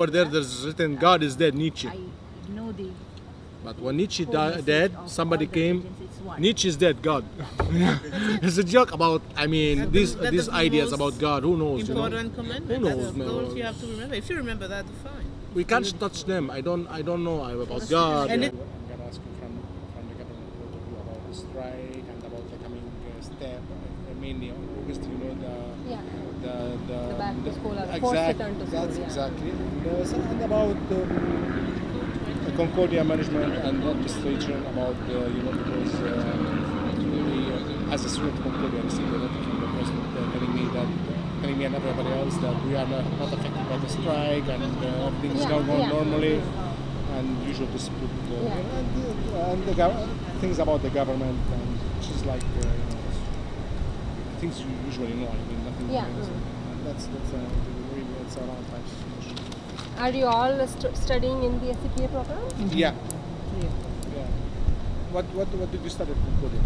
Over there's written God is dead, Nietzsche. I know the. But when Nietzsche message dead, of somebody all the came. religions, it's one. Nietzsche is dead, God. It's a joke about. I mean, these ideas about God. Who knows? Important commandment. Who knows? Those you have to remember. If you remember that, fine. We can't touch them. I don't know about God. And I'm gonna ask you from the government point of view about the strike and about the coming step. Mainly on August, you know the back to school or exactly, forced return to school. that's Yeah. exactly. And about the Concordia management and administration about because as a student of Concordia, I received a letter from the president telling me and everybody else that we are not affected by the strike and everything is going on normally and usual dispute and the things about the government and which is like things you usually know. I mean nothing. Yeah. That's around 5 years. Are you all studying in the SCPA program? Yeah. What did you study at Concordia?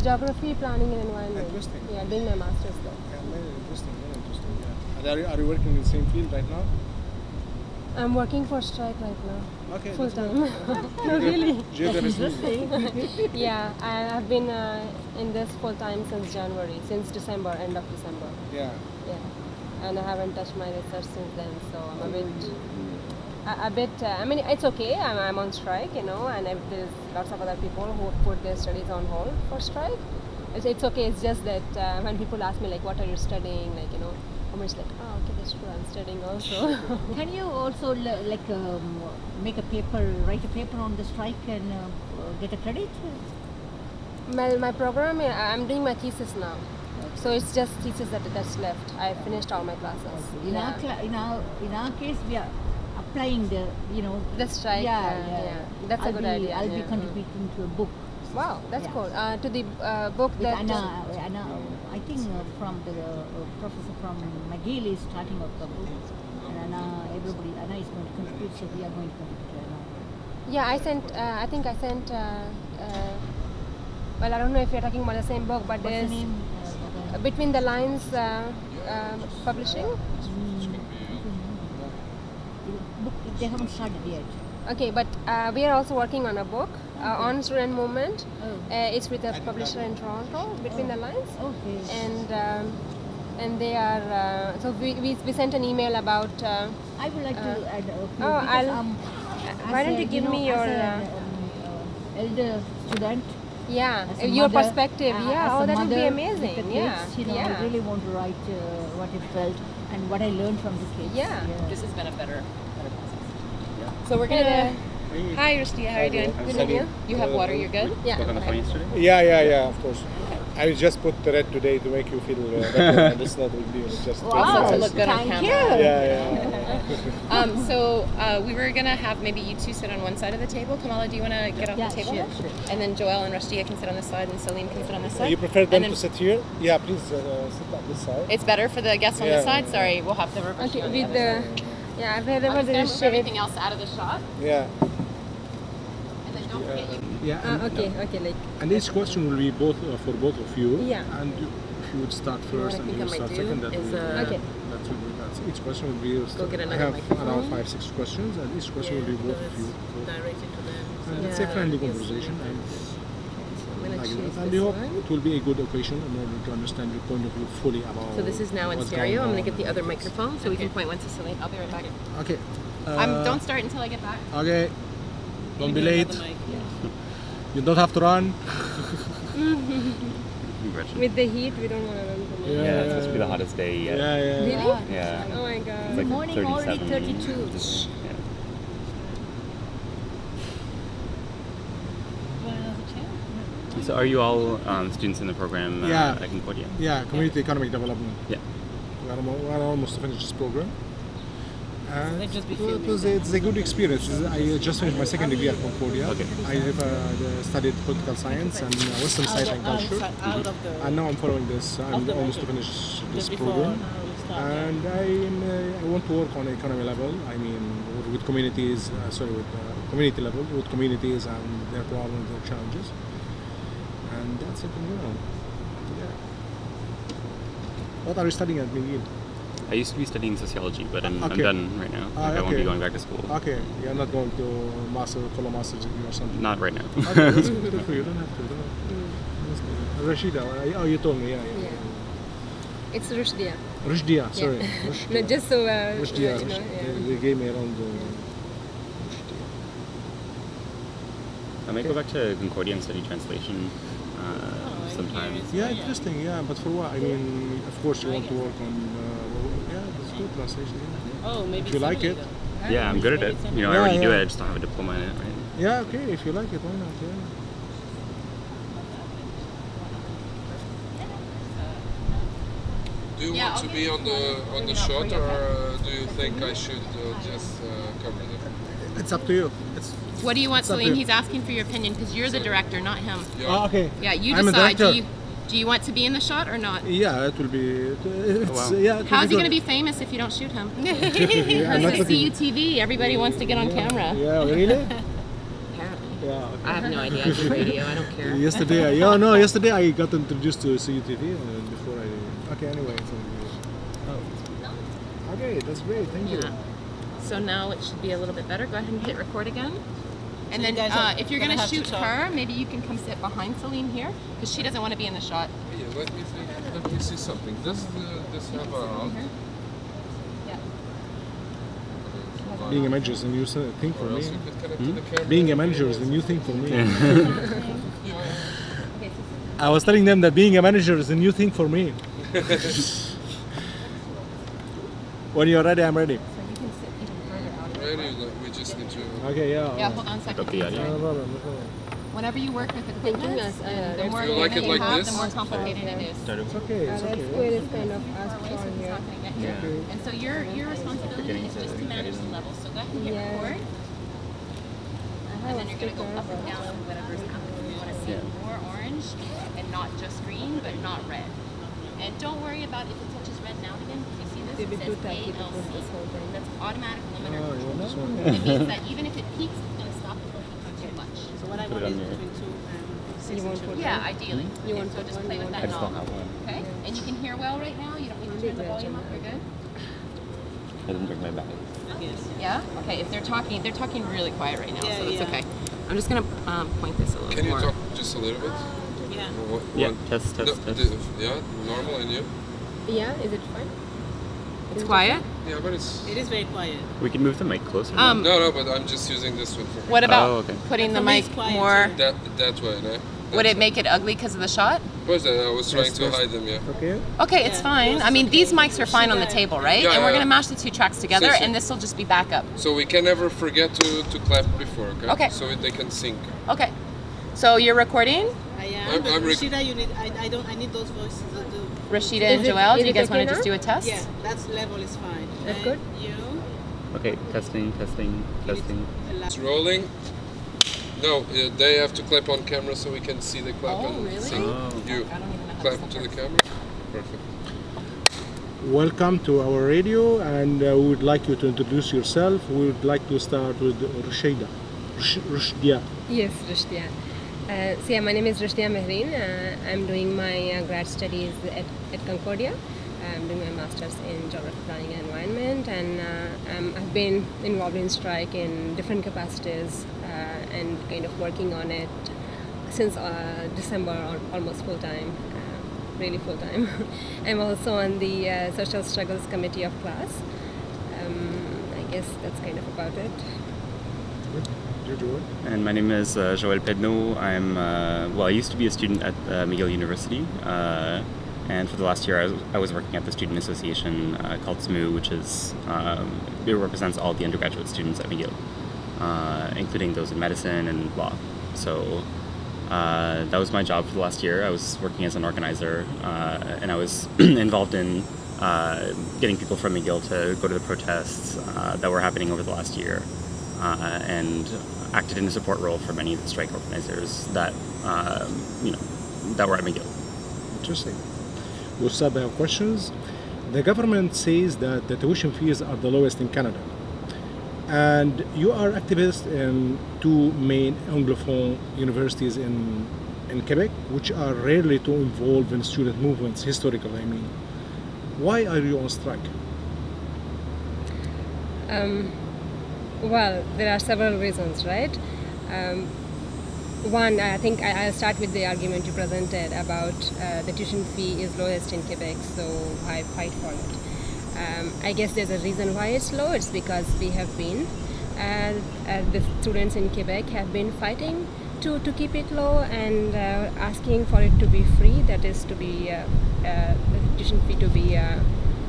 Geography, planning and environment. Interesting. Yeah, doing my master's though. Yeah, very interesting. Yeah. And are you working in the same field right now? I'm working for strike right now. Okay. Full time. No, really. Geography. Yeah, I've been in this full time since January, since December, end of December. Yeah. Yeah, and I haven't touched my research since then, so I'm a bit. I mean, it's okay. I'm on strike, and there's lots of other people who put their studies on hold for strike. It's okay. It's just that when people ask me like, "What are you studying?" I'm just like, "Oh, okay, that's true. I'm studying also." Can you also make a paper, write a paper on the strike and get a credit? Well, my program, I'm doing my thesis now. So it's just thesis that's left. I finished all my classes. In our case, we are applying the strike. Yeah. That's a good idea. I'll be contributing to a book. Wow, that's cool. To the book with that Anna, I think from the professor from McGill is starting up a book, and Anna is going to contribute. So we are going to contribute to Anna. Yeah, I think I sent. Well, I don't know if you're talking about the same book, but there's Between the Lines Publishing. Book they haven't started yet. Okay, but we are also working on a book on student movement. It's with a publisher in Toronto, Between the Lines. Okay. And they are. So we sent an email about. I would like to add a few. Why don't you give me your elder student? Yeah, your perspective. That would be amazing. Kids, I really want to write what I felt and what I learned from the kids. Yeah. This has been a better process. Yeah. So we're gonna. Hi, Rustia. How are you doing? Good to you. You have water. You're good. Yeah. Spoke on the phone yesterday? Yeah, of course. I just put the red today to make you feel better. That's not a big deal. It's just to look good on camera. Yeah. So we were gonna have maybe you two sit on one side of the table. Kamala, do you want to get off the table? Sure. And then Joel and Rustia can sit on this side, and Salim can sit on this side. You prefer them to sit here? Yeah, please sit on this side. It's better for the guests on this side. Sorry, we'll have to reverse. Okay, on with the yeah, I'll just move everything else out of the shot. Yeah. And then don't forget you. Yeah. Okay, like. And each question will be for both of you. Yeah. And if you would start first and you would start second, that will okay. That's each question will be. Go get I another have microphone. around 5-6 questions, and each question will be both of you. Directed to them. And it's a friendly conversation, and I'm gonna choose and we this hope one. it will be a good occasion in order to understand your point of view fully about. So this is now in what's stereo. going I'm gonna on get the and other things. microphone so we can point one to Salim. I'll be right back. Okay. Don't start until I get back. Okay. Don't be late. Another mic. You don't have to run. With the heat, we don't want to run too much. Yeah, it's supposed to be the hottest day yet. Yeah. Really? Yeah. Oh my god. It's like Morning already 37. 32. Yeah. So are you all students in the program at Concordia? Yeah, Community Economic Development. Yeah. We are almost to finish this program. And Let's just be it's a good experience. I just finished my second degree at Concordia. Okay. I have studied political science and Western science and culture. And now I'm following this. I'm almost to finish this program. And I want to work on economy level. I mean, with communities, with community level, with communities and their problems, their challenges. And that's it in general. Yeah. What are you studying at McGill? I used to be studying sociology, but I'm Okay. done right now. Like, I won't be going back to school. Okay, you're not going to follow master's degree or something? Not right now. Okay, that's good for you. Don't have to. That's good. Rashida, oh, you told me, yeah. It's Rushdia. Rushdia, sorry. No, Rushdia. just so Rushdia. you know. They gave me around I might go back to Concordia and study translation sometime. Yeah, interesting, yeah, but for what? I mean, of course you want to work on, yeah, that's good translation. Yeah. Oh, maybe If you like it. Yeah, I'm good at it. You know, I Yeah, already do yeah. it. I just don't have a diploma in it, right? Yeah, okay, if you like it, why not, yeah. Do you want to be on the shot, or do you think I should just cover them? It's up to you. It's What do you want, It's up to Celine? you. He's asking for your opinion because you're the director, not him. Oh, okay. Yeah, you I'm a decide. director. Do you want to be in the shot or not? Yeah, it will be. It's, wow. yeah, it will How's he good. going to be famous if you don't shoot him? Yeah, I'm This not is looking- CUTV. Everybody wants to get on camera. Yeah, really? Apparently. Yeah. I have no idea. I do radio. I don't care. Yesterday I got introduced to CUTV before I. Okay, anyway. Okay, that's great. Thank you. Yeah. So now it should be a little bit better. Go ahead and hit record again. And So then you guys are if you're going gonna to have to shoot talk. her, maybe you can come sit behind Celine here because she doesn't want to be in the shot. Yeah, let me see something. Does this have a round? Being a manager is a new thing for Or else me. you could connect to the camera. Being a manager is a new thing for me. I was telling them that being a manager is a new thing for me. When you're ready, I'm ready. So you can sit even further out. Ready? We just need to. Okay, yeah. Yeah, hold on a second. Got the audio. No problem, no problem. Whenever you work with equipment, us, the more Do you like equipment it you like have, this? the more complicated it is. It's okay, it's That okay. square is kind of Far asked away, so for it's here. not going to get here. Yeah. And so your responsibility Getting is to just to manage the level. So go ahead and hit Yeah. record, I and have then a you're going to go sticker, up and but- down whatever's happening. You want to see more orange and not just green, but not red. And don't worry about if it touches red now and again. Because you see this, It'd be it too says tacky to put this ALC. whole thing. That's automatic limiter. Oh, you want this one? It means that even if it peaks, it's going to stop before it peaks too much. So what I Put want it is on your- between 2 and 6 You want and to 2. Yeah, ideally. You want so to just put play one with on I that just don't knob. have one. Okay? And you can hear well right now. You don't need to turn the volume up. You're good? I didn't bring my bag. Yes. Yeah? Okay, if they're talking really quiet right now, Yeah, so it's yeah. okay. I'm just going to point this a little Can you more. talk just a little bit? Yeah. Yeah, test, No, test, test. yeah, normal and you? Yeah, is it fine? It's quiet? Yeah, but it's. It is very quiet. We can move the mic closer. No, but I'm just using this one for. What about Oh, okay. putting the For me, mic it's quiet more? too. That way, no? Would it make it ugly because of the shot? Course, I was trying to yes. hide them, yeah. Okay. Okay, it's Yeah. fine. I mean, these mics are fine on the table, right? Yeah, And we're yeah. going to mash the two tracks together, So- and this will just be backup. So we can never forget to clap before, okay? Okay. So they can sync. Okay. So you're recording? I am. I'm- But I'm rec- Rashida, you need. I need those voices. Rashida and Is it- Joelle, is do you it guys want okay to just now? do a test? Yeah, that level is fine. That's And good. You. Okay, testing, testing, testing. It's rolling. No, they have to clap on camera so we can see the clap Oh, and really? sing. Oh. You I don't even know how clap this to the works. camera. Perfect. Welcome to our radio, and we would like you to introduce yourself. We would like to start with Rashida. Rushdia. Yes, Rushdia. So yeah, my name is Rushdia Mehreen. I'm doing my grad studies at Concordia. I'm doing my master's in geography, planning and environment, and I've been involved in strike in different capacities and kind of working on it since December, almost full time, really full time. I'm also on the Social Struggles Committee of class. I guess that's kind of about it. And my name is Joël Pedneau. I'm, well, I used to be a student at McGill University. And for the last year, I was working at the student association called SMU, which is, it represents all the undergraduate students at McGill, including those in medicine and law. So that was my job for the last year. I was working as an organizer, and I was involved in getting people from McGill to go to the protests that were happening over the last year, and acted in a support role for many of the strike organizers that, that were at McGill. Interesting. We'll start by our questions. The government says that the tuition fees are the lowest in Canada. And you are activists in two main Anglophone universities in Quebec, which are rarely too involved in student movements, historically, I mean. Why are you on strike? Well, there are several reasons, right? One, I think I'll start with the argument you presented about the tuition fee is lowest in Quebec, so I fight for it. I guess there's a reason why it's low. It's because we have been, the students in Quebec have been fighting to keep it low and asking for it to be free, that is to be, the tuition fee to be,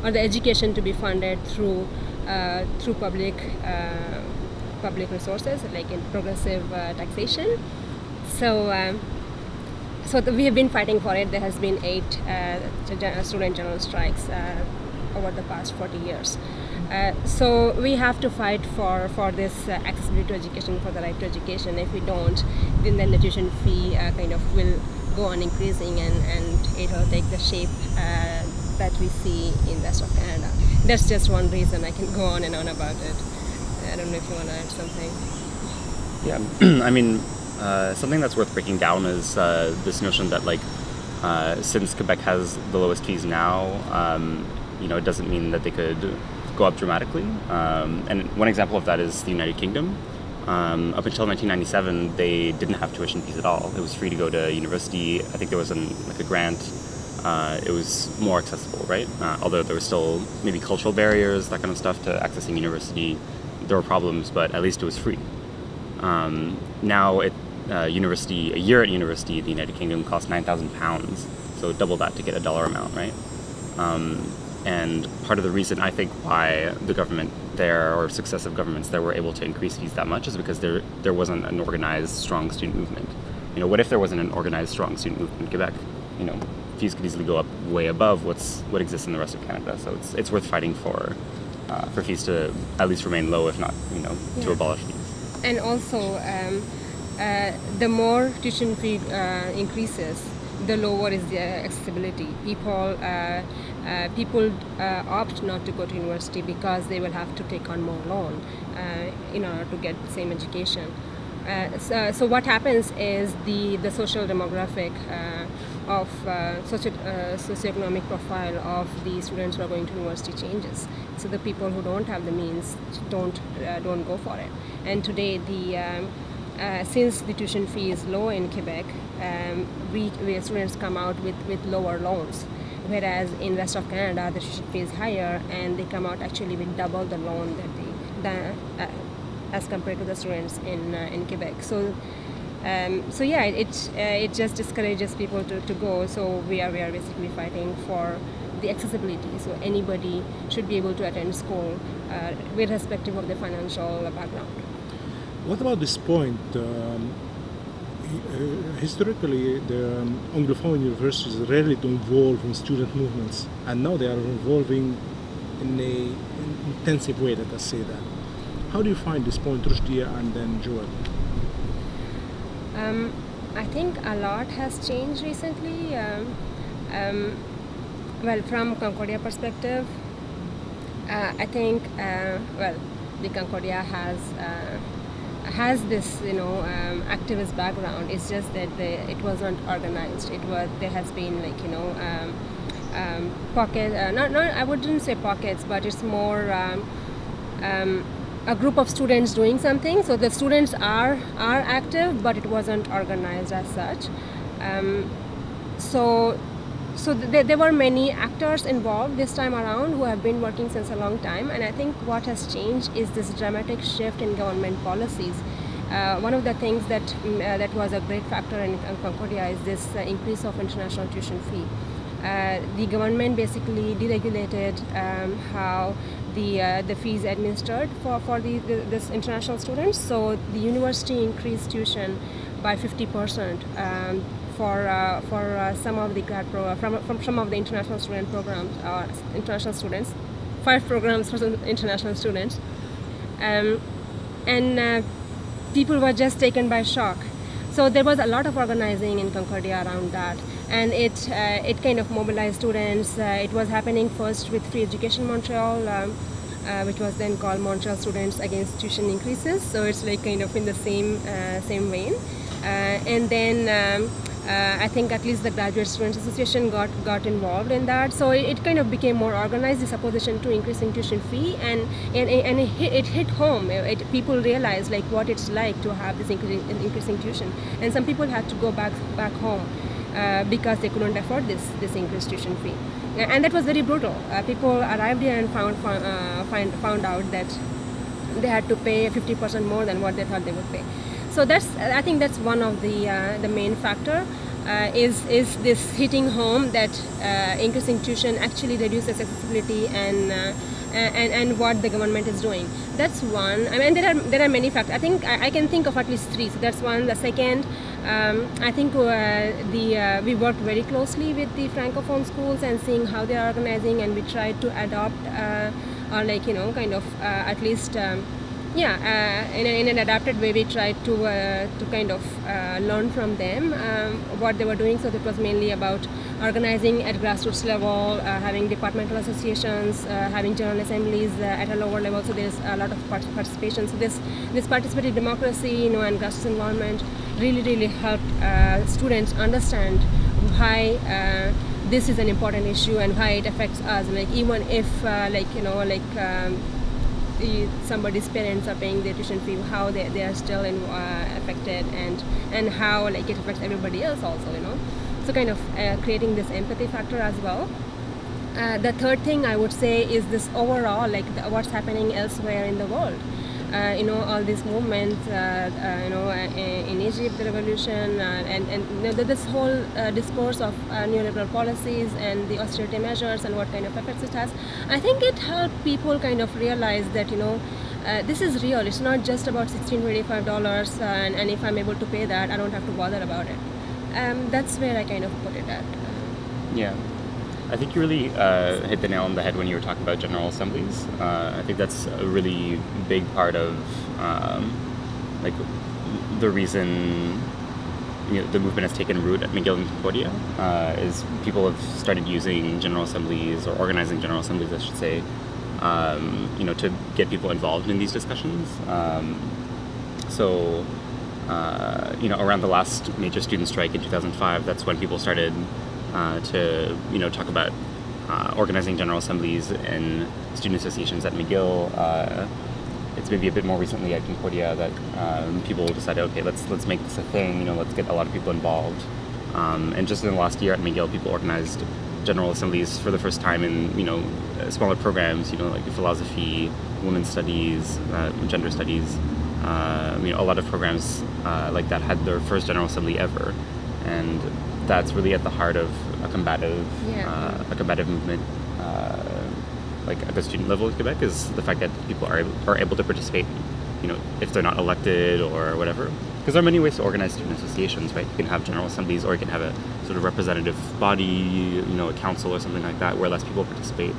or the education to be funded through public resources, like in progressive taxation. So, we have been fighting for it. There has been 8 student general strikes over the past 40 years. So we have to fight for this accessibility to education, for the right to education. If we don't, then the tuition fee kind of will go on increasing, and it will take the shape that we see in the rest of Canada. That's just one reason. I can go on and on about it. I don't know if you want to add something. Yeah, I mean, something that's worth breaking down is this notion that, like, since Quebec has the lowest fees now, you know, it doesn't mean that they could go up dramatically. And one example of that is the United Kingdom. Up until 1997, they didn't have tuition fees at all. It was free to go to university. I think there was a grant. It was more accessible, right? Although there were still maybe cultural barriers, that kind of stuff, to accessing university. There were problems, but at least it was free. Now, a year at university in the United Kingdom costs £9,000, so double that to get a dollar amount, right? And part of the reason, I think, why the government there, or successive governments there, were able to increase fees that much is because there wasn't an organized, strong student movement. You know, what if there wasn't an organized, strong student movement in Quebec? You know, fees could easily go up way above what exists in the rest of Canada. So it's worth fighting for fees to at least remain low, if not, you know, to abolish fees. And also, the more tuition fee increases, the lower is the accessibility. People opt not to go to university because they will have to take on more loan in order to get the same education. So what happens is the social demographic of socioeconomic profile of the students who are going to university changes. So the people who don't have the means don't go for it. And today, since the tuition fee is low in Quebec, we students come out with lower loans, whereas in rest of Canada the tuition fee is higher, and they come out actually with double the loan as compared to the students in Quebec. So yeah, it just discourages people to go. So we are basically fighting for the accessibility. So anybody should be able to attend school, irrespective of their financial background. What about this point? Historically, the Anglophone universities rarely involve in student movements, and now they are involving in an intensive way, let us say that. How do you find this point, Rushdia and then Joel? I think a lot has changed recently. Well, from Concordia perspective, I think, the Concordia has this, you know, activist background. It's just that it wasn't organized. There has been, like, you know, pocket. Not I wouldn't say pockets, but it's more a group of students doing something. So the students are active, but it wasn't organized as such. So there were many actors involved this time around who have been working since a long time, and I think what has changed is this dramatic shift in government policies. One of the things that was a great factor in Concordia is this increase of international tuition fee. The government basically deregulated how the fees administered for this international students. So the university increased tuition by 50%. For some of the grad from some of the international student programs, international students, 5 programs for some international students, and people were just taken by shock. So there was a lot of organizing in Concordia around that, and it kind of mobilized students. It was happening first with Free Education Montreal, which was then called Montreal Students Against Tuition Increases. So it's like kind of in the same vein, and then. I think at least the Graduate Students Association got involved in that. So it kind of became more organized, this opposition to increasing tuition fee, and it hit home. People realized like what it's like to have this increasing tuition, and some people had to go back home because they couldn't afford this increased tuition fee, and that was very brutal. People arrived here and found out that they had to pay 50% more than what they thought they would pay. So I think that's one of the main factor is this hitting home that increasing tuition actually reduces accessibility and what the government is doing. That's one. I mean, there are many factors. I think I can think of at least three. So that's one. The second, I think we worked very closely with the Francophone schools and seeing how they are organizing, and we tried to adopt or like kind of at least. In an adapted way, we tried to kind of learn from them what they were doing. So it was mainly about organizing at grassroots level, having departmental associations, having general assemblies at a lower level. So there's a lot of participation. So this participatory democracy, and grassroots involvement really helped students understand why this is an important issue and why it affects us. Like even if somebody's parents are paying their tuition fee, how they are still affected, and how it affects everybody else also, so kind of creating this empathy factor as well. The third thing I would say is this overall what's happening elsewhere in the world. All these movements, in Egypt, the revolution, and this whole discourse of neoliberal policies and the austerity measures and what kind of effects it has. I think it helped people kind of realize that, this is real. It's not just about $16.25, and if I'm able to pay that, I don't have to bother about it. That's where I kind of put it at. Yeah. I think you really hit the nail on the head when you were talking about General Assemblies. I think that's a really big part of the reason the movement has taken root at McGill and Concordia is people have started using General Assemblies, or organizing General Assemblies, I should say, to get people involved in these discussions. Around the last major student strike in 2005, that's when people started to talk about organizing General Assemblies and student associations at McGill. It's maybe a bit more recently at Concordia that people decided, okay, let's make this a thing. Let's get a lot of people involved. And just in the last year at McGill, people organized General Assemblies for the first time in smaller programs. Like philosophy, women's studies, gender studies. A lot of programs like that had their first General Assembly ever, and that's really at the heart of a combative movement, at the student level in Quebec, is the fact that people are able to participate, if they're not elected or whatever. Because there are many ways to organize student associations, right? You can have General Assemblies, or you can have a sort of representative body, a council or something like that, where less people participate.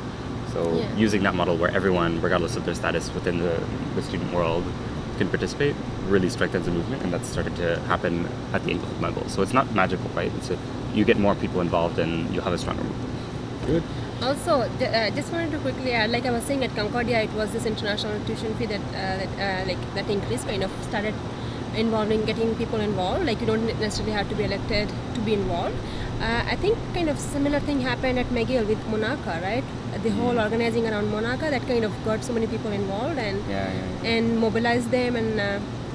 So using that model where everyone, regardless of their status within the student world, can participate, really strengthens the movement, and that's started to happen at the Anglophone level. So it's not magical, right? You get more people involved and you'll have a stronger movement. Good. Also, just wanted to quickly add, like I was saying, at Concordia, it was this international tuition fee that increase kind of started involving, getting people involved. Like you don't necessarily have to be elected to be involved. I think kind of similar thing happened at McGill with Monaca, right? The whole organizing around Monaca that kind of got so many people involved and mobilized them, and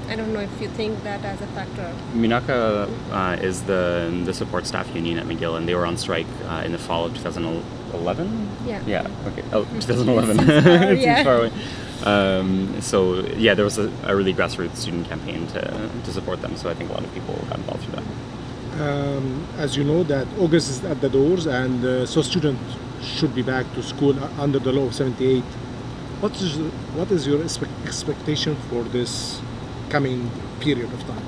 I don't know if you think that as a factor. Monaca is the support staff union at McGill, and they were on strike in the fall of 2011? Yeah, okay. Oh, 2011. It seems far away. There was a really grassroots student campaign to support them, so I think a lot of people got involved through that. As you know, that August is at the doors, and so students should be back to school under the law of 78. What is your expectation for this coming period of time?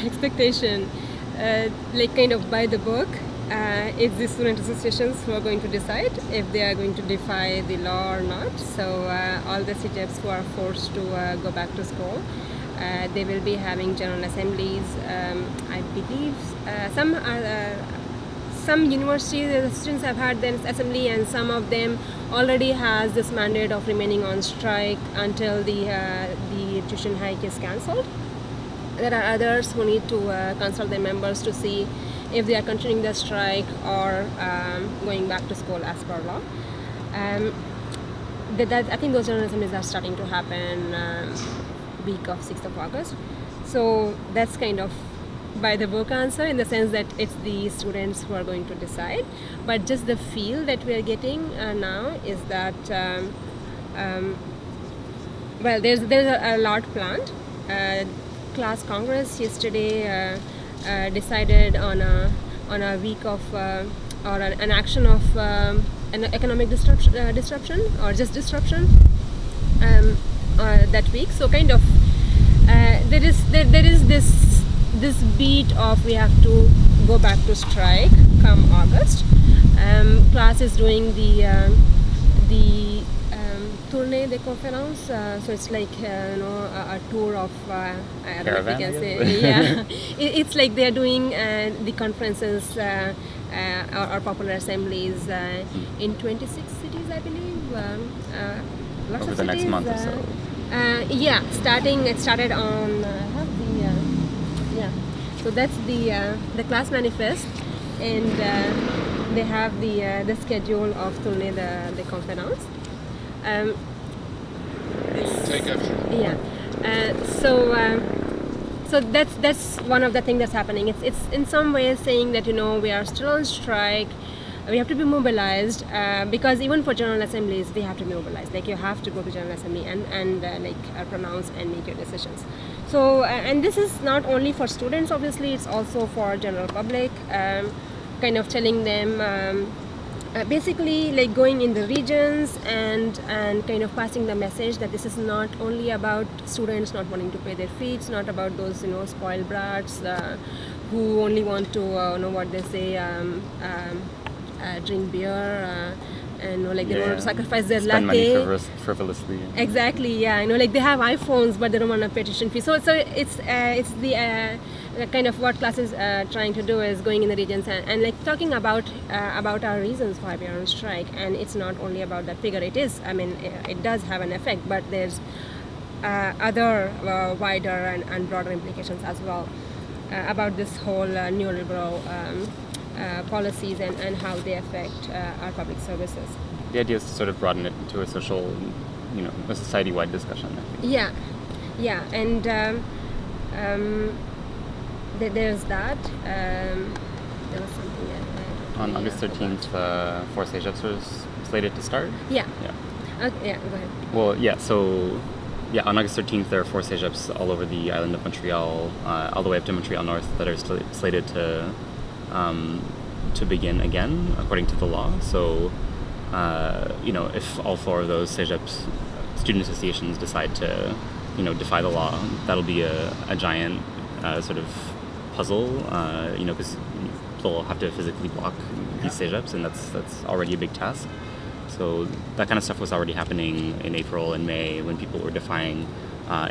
Expectation, kind of by the book. It's the student associations who are going to decide if they are going to defy the law or not. So all the CTFs who are forced to go back to school, they will be having general assemblies. I believe some universities, the students have had their assembly, and some of them already has this mandate of remaining on strike until the tuition hike is cancelled. There are others who need to consult their members to see if they are continuing the strike or going back to school as per law. I think those general assemblies are starting to happen week of 6th of August. So that's kind of by the book answer, in the sense that it's the students who are going to decide. But just the feel that we are getting now is that well, there's a lot planned. Class Congress yesterday decided on a week of or an action of an economic disruption or just disruption that week. So kind of there is this beat of we have to go back to strike come August. Class is doing the tournée de conférence, so it's like a tour of I don't know if you can say, yeah. It's like they are doing the conferences or popular assemblies in 26 cities, I believe. Lots over of the cities, next month or so. Yeah, it started on so that's the class manifest, and they have the schedule of tournée de conférence. We'll take action. Yeah. So that's one of the things that's happening. It's in some ways saying that we are still on strike. We have to be mobilized because even for general assemblies, they have to be mobilized. Like you have to go to general assembly and pronounce and make your decisions. So and this is not only for students. Obviously, it's also for general public. Kind of telling them. Basically like going in the regions and kind of passing the message that this is not only about students not wanting to pay their fees, it's not about those spoiled brats who only want to what they say drink beer and they want to sacrifice their spend latte. money frivolously. Exactly, yeah. Like they have iPhones, but they don't want to pay tuition fee. So it's the kind of what class is trying to do is going in the regions and like talking about our reasons why we are on strike. And it's not only about that figure. It is. I mean, it does have an effect, but there's other wider and broader implications as well about this whole neoliberal policies and how they affect our public services. The idea is to sort of broaden it into a social, a society-wide discussion, I think. Yeah, and there's that. There was something on August 13th, four CEGEPs was slated to start. Yeah. Yeah. Yeah. Go ahead. Well, yeah. So, yeah, on August 13th, there are four CEGEPs all over the island of Montreal, all the way up to Montreal North, that are slated to begin again, according to the law. So, if all four of those CEGEPs, student associations, decide to, defy the law, that'll be a giant sort of puzzle, because they'll have to physically block these CEGEPs, and that's already a big task. So that kind of stuff was already happening in April and May when people were defying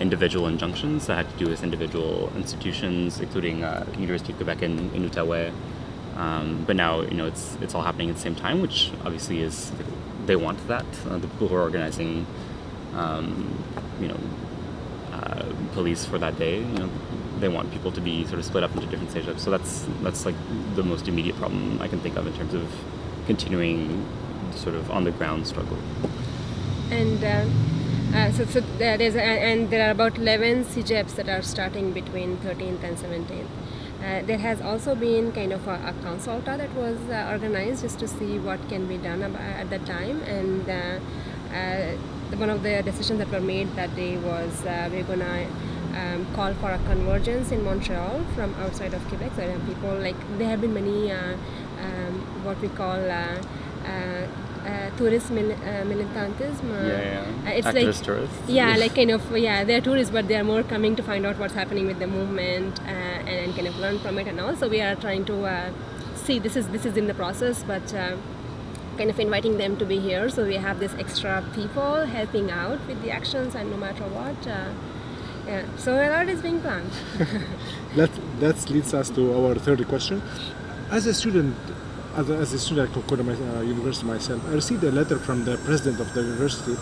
individual injunctions that had to do with individual institutions, including University of Quebec in Outaouais. But now, it's all happening at the same time, which obviously is, they want that. The people who are organizing, police for that day, they want people to be sort of split up into different CEGEPs. So that's like the most immediate problem I can think of in terms of continuing sort of on the ground struggle. And so there are about 11 CEGEPs that are starting between 13th and 17th. There has also been kind of a consulta that was organized just to see what can be done at that time, and one of the decisions that were made that day was we're gonna call for a convergence in Montreal from outside of Quebec. So people, like, there have been many what we call tourist militantism. It's activist like tourists. Yeah, like kind of, they're tourists, but they're more coming to find out what's happening with the movement and kind of learn from it. And also we are trying to see this is in the process, but kind of inviting them to be here, so we have this extra people helping out with the actions, and no matter what. So a lot is being planned. That leads us to our third question. As a student, as a student at Concordia University myself, I received a letter from the president of the university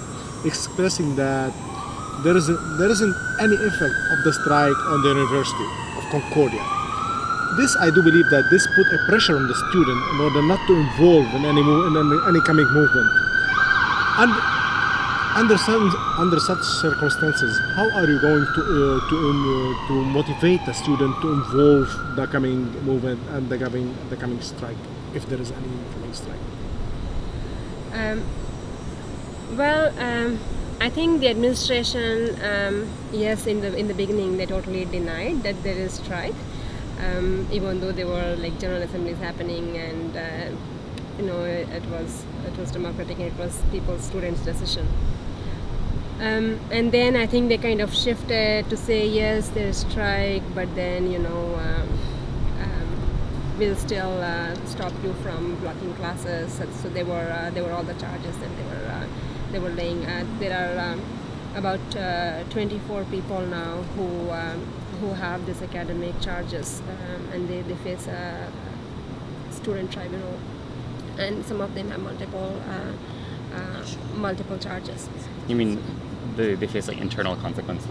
expressing that there isn't any effect of the strike on the University of Concordia. This, I do believe that this put a pressure on the student in order not to involve in any coming movement. And under such circumstances, how are you going to motivate the student to involve the coming movement and the coming strike, if there is any coming strike? I think the administration, yes, in the beginning they totally denied that there is strike, even though there were like general assemblies happening, and it was democratic and it was students' decision. And then I think they kind of shifted to say yes, there is strike, but then we'll still stop you from blocking classes. So they were all the charges that they were laying. There are about 24 people now who have this academic charges, and they face a student tribunal, and some of them have multiple charges. You mean they face like internal consequences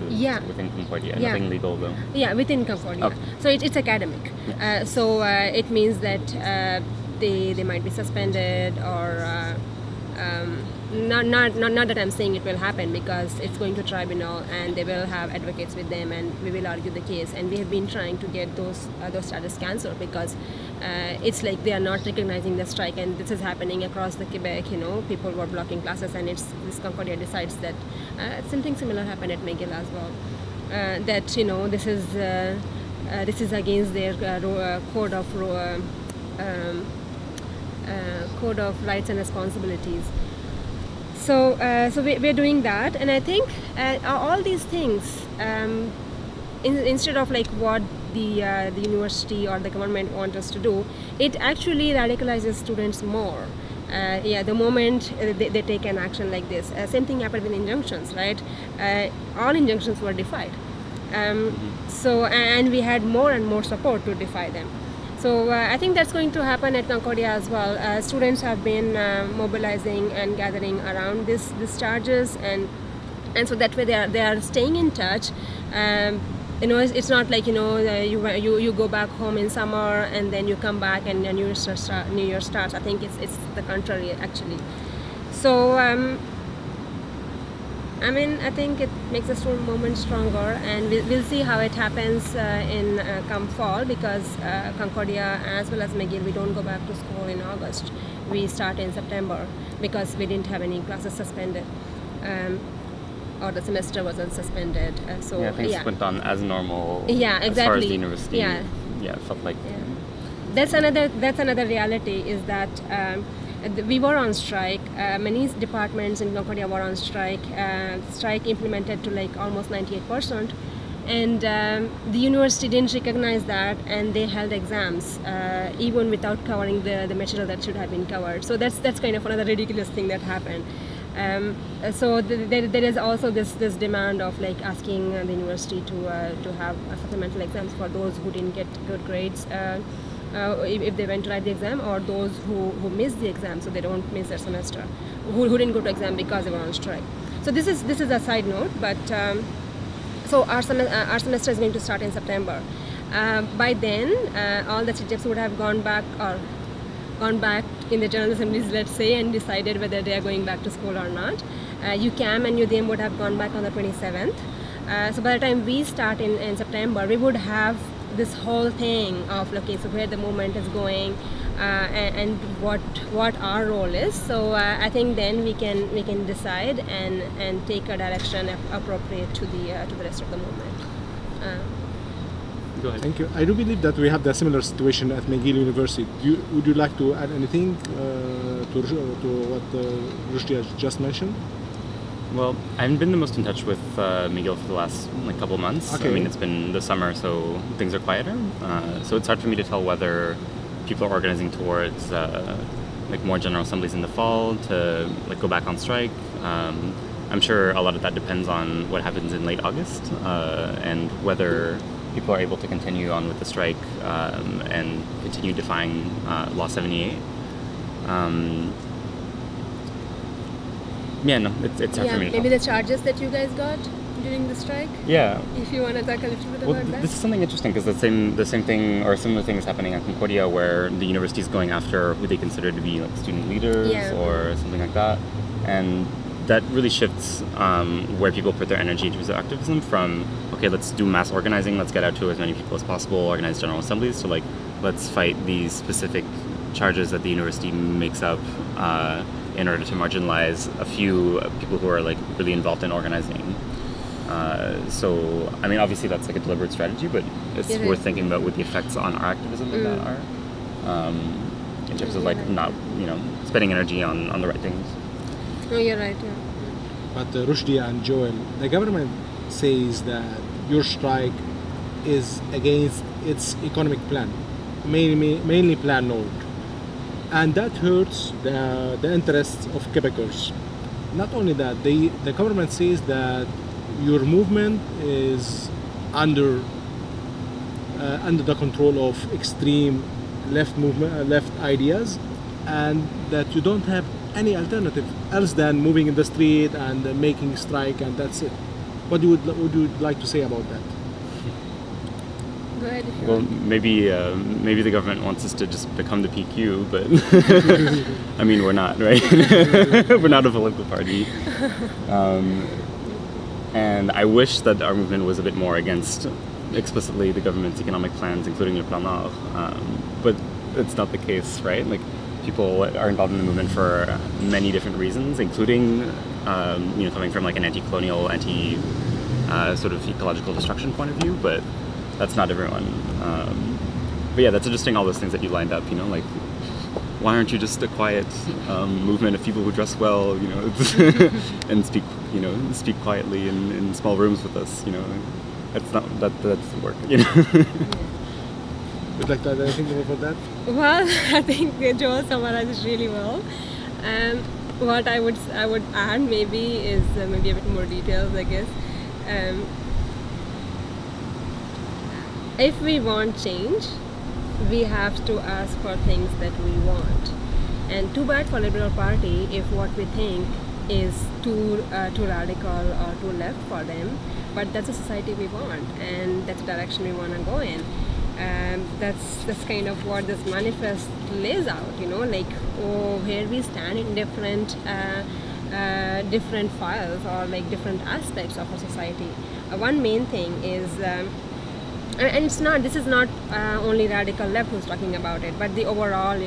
within Concordia, nothing legal though? Yeah, within Concordia. Okay. So it's academic. Yes. So it means that they might be suspended, or not that I'm saying it will happen, because it's going to tribunal and they will have advocates with them and we will argue the case, and we have been trying to get those charges cancelled, because it's like they are not recognizing the strike, and this is happening across the Quebec. People were blocking classes, and this Concordia decides that something similar happened at McGill as well, that this is against their code of rights and responsibilities. So we're doing that, and I think all these things, instead of like what the university or the government want us to do, it actually radicalizes students more. The moment they take an action like this. Same thing happened with injunctions, right? All injunctions were defied. And we had more and more support to defy them. So I think that's going to happen at Concordia as well. Students have been mobilizing and gathering around these charges, and so that way they are staying in touch. It's not like you go back home in summer and then you come back and New Year starts. I think it's the contrary actually. So I think it makes the student movement stronger, and we'll see how it happens in come fall, because Concordia as well as McGill, we don't go back to school in August. We start in September because we didn't have any classes suspended, or the semester wasn't suspended. Things went on as normal. Yeah, exactly. As far as the university. Yeah, it felt like. Yeah. That's another reality, is that. We were on strike. Many departments in Concordia were on strike. Strike implemented to like almost 98%, and the university didn't recognize that, and they held exams even without covering the material that should have been covered. So that's kind of another ridiculous thing that happened. So there is also this demand of like asking the university to have supplemental exams for those who didn't get good grades. If they went to write the exam, or those who missed the exam, so they don't miss their semester, who didn't go to exam because they were on strike. So this is a side note, but so our semester is going to start in September. By then, all the teachers would have gone back in the general assemblies, let's say, and decided whether they are going back to school or not. UCAM and UDM would have gone back on the 27th. So by the time we start in September, we would have this whole thing of looking so where the movement is going, and what our role is. So I think then we can decide and take a direction appropriate to the rest of the movement. Go ahead. Thank you. I do believe that we have the similar situation at McGill University. Would you like to add anything to what Rushdie just mentioned? Well, I haven't been the most in touch with McGill for the last couple months. Okay. I mean, it's been the summer, so things are quieter. So it's hard for me to tell whether people are organizing towards more general assemblies in the fall to go back on strike. I'm sure a lot of that depends on what happens in late August and whether people are able to continue on with the strike and continue defying Law 78. Yeah, no, it's hard for me to maybe tell. the charges that you guys got during the strike. Yeah. If you want to talk a little bit about that. This is something interesting because the same thing or similar thing is happening at Concordia, where the university is going after who they consider to be like student leaders or something like that, and that really shifts where people put their energy into activism from, okay, let's do mass organizing, let's get out to as many people as possible, organize general assemblies, to like, let's fight these specific charges that the university makes up in order to marginalize a few people who are like really involved in organizing. So, I mean, obviously that's like a deliberate strategy, but it's worth thinking about what the effects on our activism of that are, in terms of like not, spending energy on the right things. Oh, you're right. Yeah. But Rushdie and Joel, the government says that your strike is against its economic plan, mainly Plan Nord, and that hurts the interests of Quebecers. Not only that, the government says that your movement is under the control of extreme left ideas, and that you don't have any alternative else than moving in the street and making strike, and that's it. What would you like to say about that? Go ahead. Well, maybe the government wants us to just become the PQ, but I mean, we're not, right? We're not a political party. And I wish that our movement was a bit more against explicitly the government's economic plans, including the Plan Nord. But it's not the case, right? Like, people are involved in the movement for many different reasons, including, coming from like an anti-colonial, sort of ecological destruction point of view, but that's not everyone. But yeah, that's interesting, all those things that you lined up, like, why aren't you just a quiet movement of people who dress well, and speak quietly in small rooms with us, That's not, that doesn't work, Would you like to add anything more for that? Well, I think Joel summarizes really well. What I would add maybe is maybe a bit more details, I guess. If we want change, we have to ask for things that we want. And too bad for Liberal Party if what we think is too radical or too left for them. But that's a society we want, and that's the direction we want to go in. That's kind of what this manifest lays out, like, where we stand in different files or like different aspects of our society. One main thing is, and this is not only radical left who's talking about it, but the overall,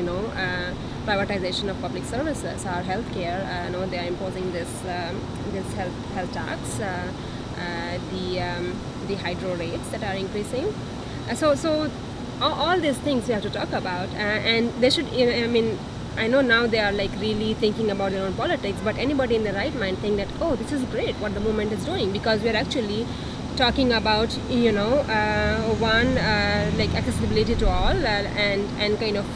privatization of public services, our healthcare. They are imposing this health tax, the hydro rates that are increasing. So all these things we have to talk about, and they should, I know now they are like really thinking about their own politics, but anybody in the right mind think that, oh, this is great what the movement is doing, because we're actually talking about, like accessibility to all, and kind of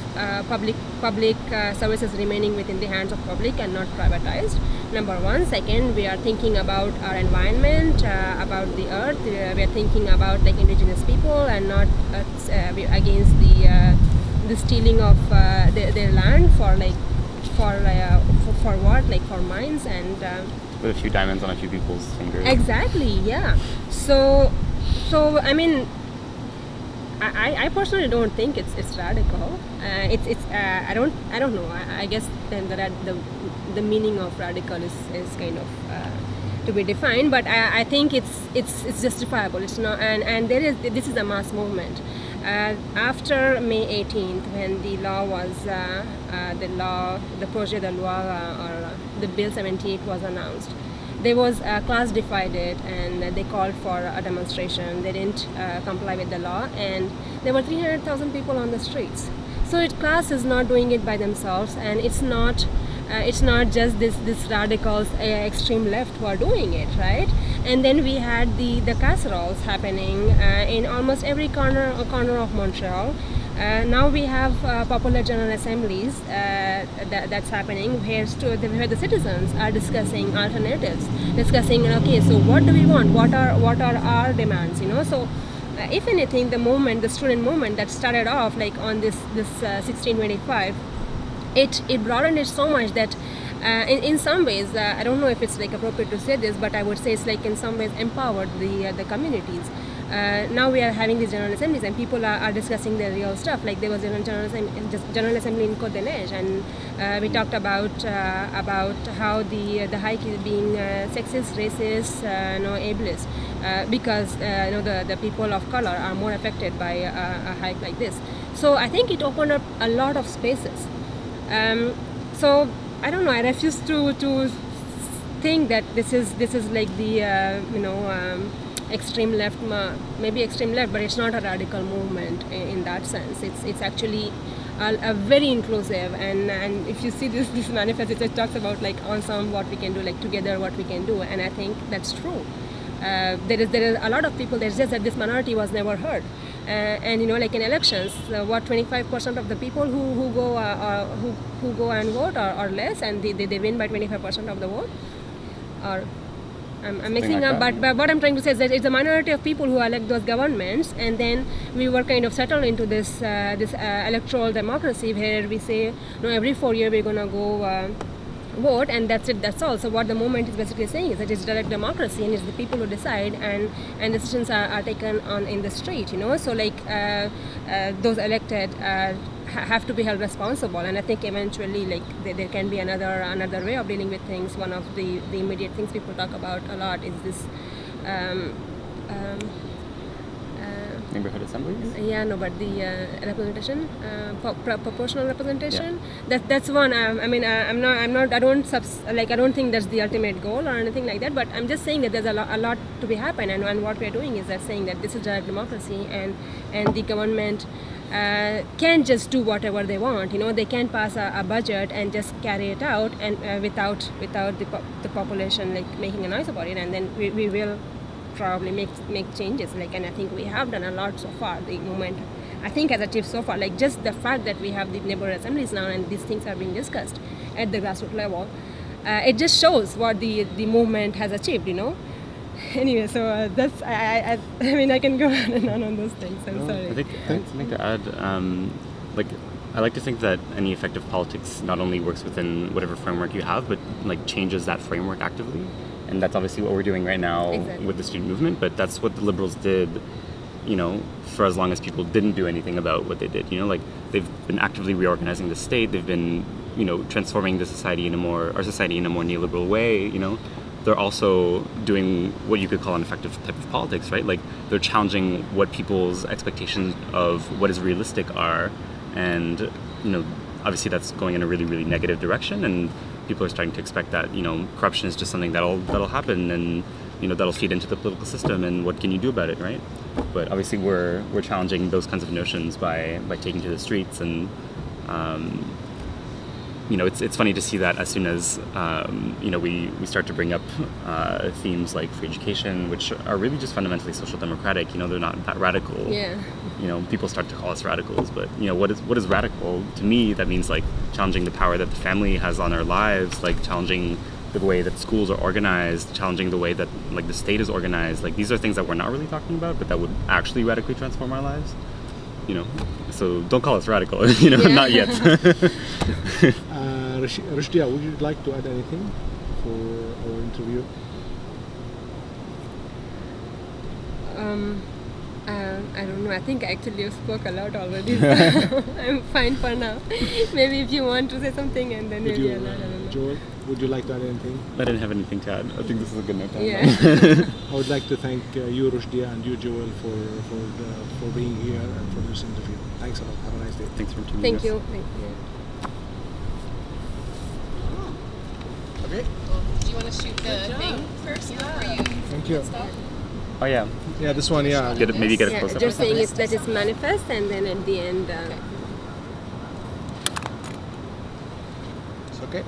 public services remaining within the hands of public and not privatized. Number one. Second, we are thinking about our environment, about the earth. We are thinking about like indigenous people, and not against the stealing of their land for what, like for mines and. With a few diamonds on a few people's fingers. Exactly, yeah. So I personally don't think it's radical. I don't know. I guess then the meaning of radical is kind of to be defined. But I think it's justifiable. It's not, and this is a mass movement. After May 18th, when the law was the projet de loi or the Bill 78 was announced, there was a class divided, and they called for a demonstration. They didn't comply with the law, and there were 300,000 people on the streets. So class is not doing it by themselves, and it's not just this radicals extreme left who are doing it, right? And then we had the casseroles happening in almost every corner of Montreal. Now we have popular general assemblies that's happening where the citizens are discussing alternatives, discussing, okay, so what do we want? What are our demands? So if anything, the student movement that started off like on this 1625, it broadened it so much that in some ways, I don't know if it's like appropriate to say this, but I would say it's like in some ways empowered the communities. Now we are having these general assemblies and people are discussing the real stuff. Like there was a general assembly in Ckut, and we talked about how the hike is being sexist, racist, ableist, because the people of color are more affected by a hike like this. So I think it opened up a lot of spaces. So I don't know. I refuse to think that this is like the extreme left, maybe extreme left, but it's not a radical movement in that sense. It's actually a very inclusive, and if you see this manifest, it talks about like ensemble, what we can do, like together what we can do, and I think that's true. There is a lot of people. There's just that this minority was never heard, and like in elections, what 25% of the people who go and vote or less, and they win by 25% of the vote, or I'm mixing up, but what I'm trying to say is that it's a minority of people who elect those governments, and then we were kind of settled into this electoral democracy where we say, no, every 4 years we're gonna go vote, and that's it, that's all. So what the movement is basically saying is that it's direct democracy, and it's the people who decide, and decisions are taken on in the street, So like those elected have to be held responsible, and I think eventually like there can be another way of dealing with things. One of the immediate things people talk about a lot is this neighborhood assemblies? Yeah, no, but the representation, proportional representation. Yeah. That's one. I don't think that's the ultimate goal or anything like that. But I'm just saying that there's a lot to be happen, and what we're doing is that saying that this is direct democracy, and the government can't just do whatever they want. They can't pass a budget and just carry it out, and without the population like making a noise about it, and then we will probably make changes, and I think we have done a lot so far. The movement, I think, has achieved so far, like just the fact that we have the neighborhood assemblies now and these things are being discussed at the grassroots level, it just shows what the movement has achieved. Anyway, so that's I can go on and on those things. I'm sorry. I think something to add. I like to think that any effective politics not only works within whatever framework you have, but like changes that framework actively. And that's obviously what we're doing right now. Exactly. With the student movement, but that's what the liberals did, for as long as people didn't do anything about what they did. Like they've been actively reorganizing the state. They've been, transforming our society in a more neoliberal way. They're also doing what you could call an effective type of politics, right? Like they're challenging what people's expectations of what is realistic are, and obviously that's going in a really, really negative direction, and people are starting to expect that corruption is just something that'll happen, and that'll feed into the political system, and what can you do about it, right? But obviously we're challenging those kinds of notions by taking to the streets, and it's funny to see that as soon as we start to bring up themes like free education, which are really just fundamentally social democratic. They're not that radical. Yeah. People start to call us radicals, but what is radical to me? That means like challenging the power that the family has on our lives, like challenging the way that schools are organized, challenging the way that like the state is organized. Like these are things that we're not really talking about, but that would actually radically transform our lives. So don't call us radical. Yeah. Not yet. Rushdia, would you like to add anything for our interview? I don't know. I think actually you spoke a lot already. So I'm fine for now. Maybe if you want to say something, and then maybe a lot. I don't know. Joel, would you like to add anything? I didn't have anything to add. I think this is a good note. Yeah. I would like to thank you, Rushdia, and you, Joel, for being here and for this interview. Thanks a lot. Have a nice day. Thanks for tuning in. Thank you. Thank you. Okay. Do you want to shoot the thing first before you? Thank you. Oh yeah. Yeah, this one. Yeah. Maybe get a close up. Just saying that it's manifest, and then at the end. Okay. It's okay.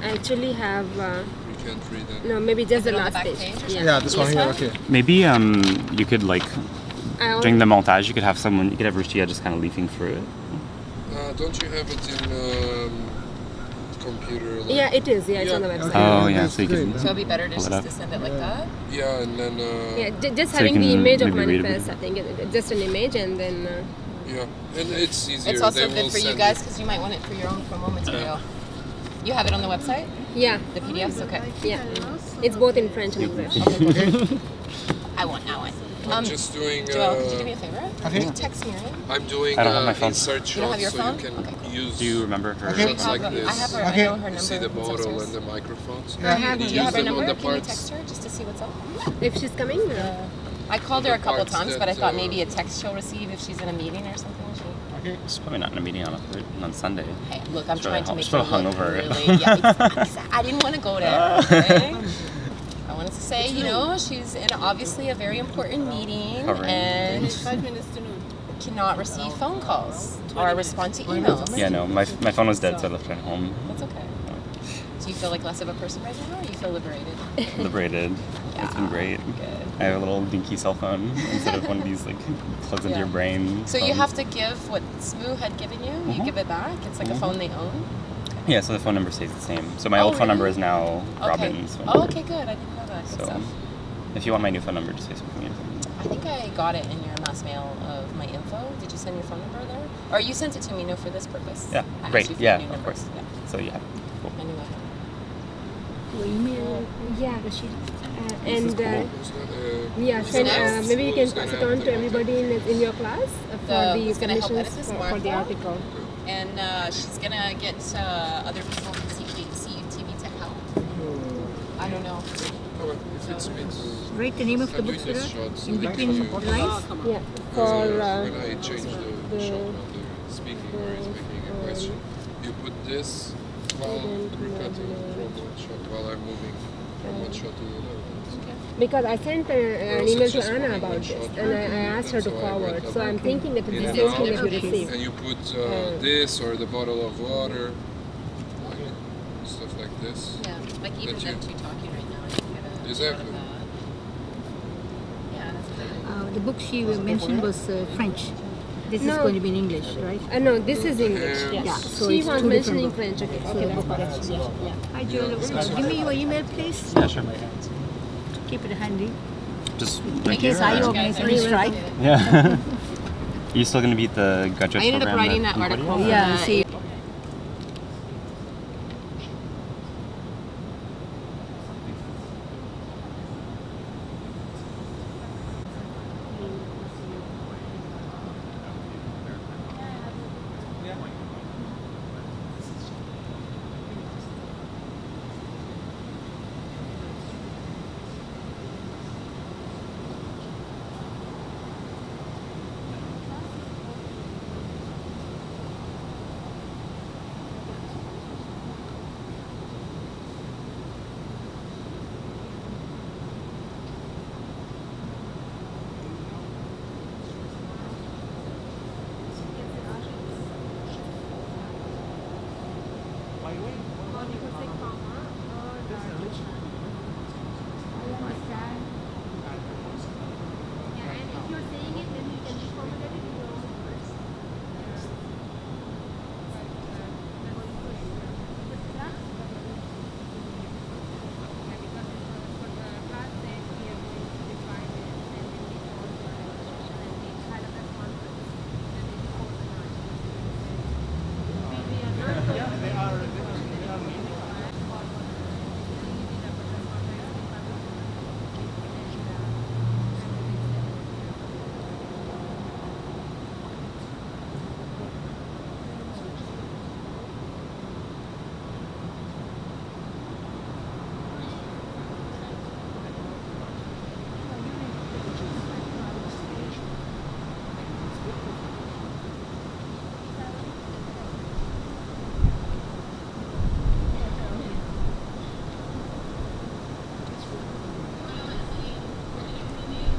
I actually have. You can't read that. No, maybe just the last back page. page or Yeah, this one here. Okay. Maybe you could like during the montage you could have Rushdia just kind of leafing through it. Don't you have it in computer. Like, Yeah, it is. Yeah, it's on the website. Oh yeah, so you great. can So it'd be better pull just it up. to send it like that? yeah, and then Yeah, just So you having the can image of maybe read manifest, it. I think, just an image, and then. yeah, and it's easier. It's also They good will for you send guys it. because you might want it for your own promo material. You have it on the website? Yeah, The PDFs? Okay. yeah. It's both in French and English. I want that one. I'm just doing. Joel, could you do me a favor? Okay. Could you text Miriam? I'm doing I don't have my phone. insert You don't have shots your so phone? you can Okay. use. Do you remember her? Shots like I this. have her. Okay. I know her number. You see the It's bottle upstairs. and the microphones. I have Do You you use have her them on number? the Can you parts. text her just to see what's up? If she's coming, I called her a couple parts times, that, but I thought maybe a text she'll receive if she's in a meeting or something. She's probably not in a meeting on Sunday. Hey, look, I'm She's trying to probably- make she's her probably look hungover. really. Yeah, I didn't want to go there. Okay? I wanted to say, you know, she's in obviously a very important meeting Covering and things. 5 minutes to noon. cannot receive phone calls or respond to emails. Yeah, no, my phone was dead, so I left it at home. That's okay. Do you feel like less of a person right now, or you feel liberated? Liberated. It's been great. Good. I have a little dinky cell phone instead of one of these like plugs into Yeah. your brain. So you phones. have to give what Smoo had given you. You give it back. It's like a phone they own. Yeah, so the phone number stays the same. So my Oh, old phone number really? is now Okay. Robin's phone Oh, number. okay, good. I didn't know that. Good So stuff. if you want my new phone number, just say something. I think I got it in your mass mail of my info. Did you send your phone number there? Or you sent it to me, no, for this purpose? Yeah, I asked great. you for Yeah, new of numbers. course. Yeah, So yeah, cool. I knew I had it. Your email, yeah, Rashid. and yeah, Who's send, next? maybe you can Who's pass it gonna on to everybody in your class for Who's the gonna help edit submissions this, for the Martha? article. And she's gonna get other people from CUTV to help. I don't know. If it's me, Write the name of the I'm book, doing this Siraj, shot so in that between you- the lines. Yeah, for when I change the the- shot on the speaking where he's making a question, you put this while recutting from one shot while I'm moving from one shot to the other. because I sent an else email it's to just Anna one about shot. this, and I asked her to So I forward. write So I'm up thinking that in this is and the same out, thing that we received. and you put this or the bottle of water, like stuff like this. Yeah, like even But them you- two talking right now, I can get a Exactly. lot of that. Yeah, that's good. The book she mentioned was French. This is No. going to be in English, right? No, this is English. Yeah. Yeah, so She it's was two mentioning different French. Okay, So okay, the that's book fine. actually, yeah. Hi Joel, give me your email please. Yeah, sure. Keep it handy. Just In right here. case I or- organize any strike. Yeah. Are you still going to be at the graduate I ended up program writing at that Concordia? article. Yeah, see.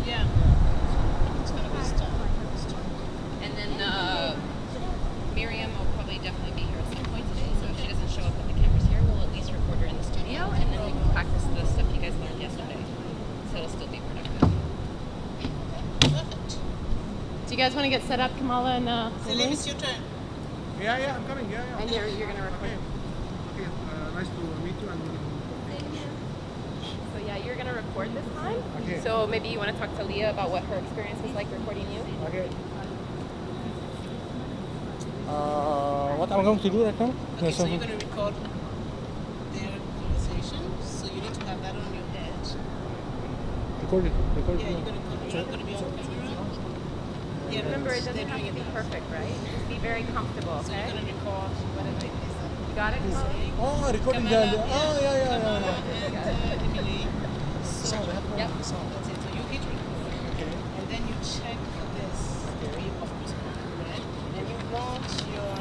Yeah. And then Miriam will probably definitely be here at some point today, so if she doesn't show up with the cameras here, we'll at least record her in the studio, and then we can practice the stuff you guys learned yesterday, so it'll still be productive. Perfect. Do you guys want to get set up, Kamala and Selim, it's your turn. Yeah, I'm coming. Yeah. And you're going to record. Okay. nice to meet you. And So yeah, you're gonna record this time. Okay. So maybe you want to talk to Leah about what her experience was like recording you. okay. What I'm going to do right now? Okay, so you're going to record their conversation, so you need to have that on your head. Record it. Record Yeah, it. you're not going to be on camera. Yeah, Remember, it doesn't have to be perfect, right? Just be very comfortable, So okay? you're going to record whatever it is. You got it? Chloe? Oh, recording the. Camera, Oh, yeah. Camera and Emily. So, Yep. that's it. So you hit record. Okay. And then you check for this. Okay. You, of course, right? And you want your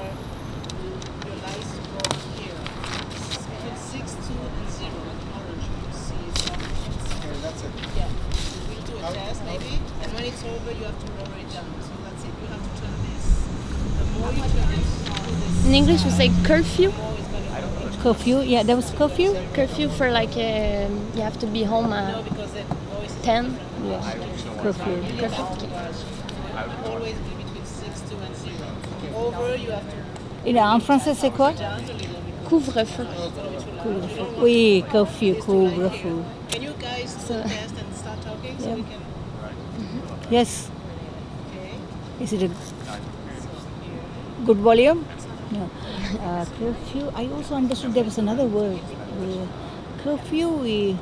lights to go here. Between 6, 2, and 0. Like orange, you see something. Okay, that's it. Yeah. We'll do a test maybe. And when it's over, you have to lower it down. So that's it. You have to turn this. The more you turn it, this. In English, we say curfew. The more it's going to go. Curfew, yeah, there was curfew. Curfew for like you have to be home No, at because the voice is 10. Yes, curfew. always be between 6, 2, and 0. Over, you have to En français, c'est quoi? down a little bit. Couvre-feu. Oui, curfew, couvre-feu. Can you guys do a test and start talking so we can? Yes. Okay. Is it a good volume? No. Curfew, I also understood there was another word. Curfew,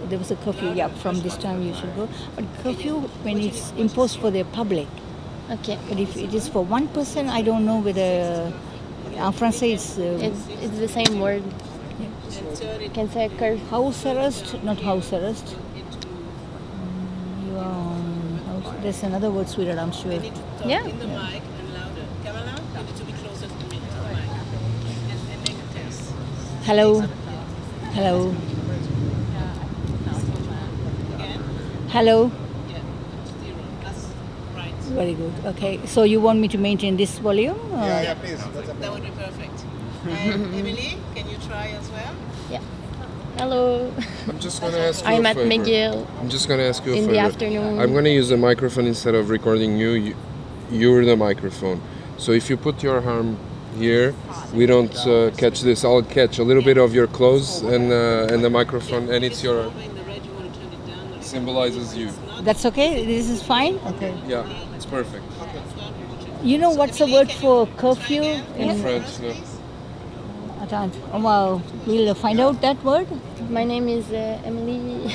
there was a curfew, yeah, from this time you should go. But curfew, when it's imposed for the public. Okay. But if it is for one person, I don't know whether en français it's It's the same word. And turn You it can say curfew. house arrest, not house arrest. You are on house, there's another word, sweetheart, I'm sure. you need to talk Yeah. in the mic and louder. Kamala, you need to be closer to the mic and make a test. Hello. Hello. Again? Hello. Yeah. 0. That's right. Very good. Okay. So you want me to maintain this volume? Or? Yeah, please. That would be perfect. And Emily, can you try as well? Hello. I'm just going to ask you I'm a at favor. McGill I'm just going to ask you a in favor. the afternoon. I'm going to use the microphone instead of recording you. You're the microphone. So if you put your arm here, we don't catch this. I'll catch a little bit of your clothes and the microphone, and it's your Over in the red, you want to turn it down. symbolizes you. That's okay? This is fine? Okay. Yeah, it's perfect. You know what's the word for curfew? In French, no. Attends. Oh, well, we'll find out that word. My name is Emily.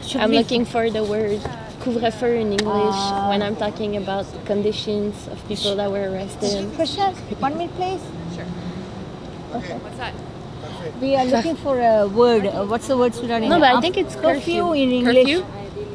Should I'm we- looking for the word couvre-feu in English when I'm talking about conditions of people that were arrested. Prashant, 1 minute please. What's that? We are looking for a word. What's the word, sweetheart? No, but I think it's curfew. in English. Curfew?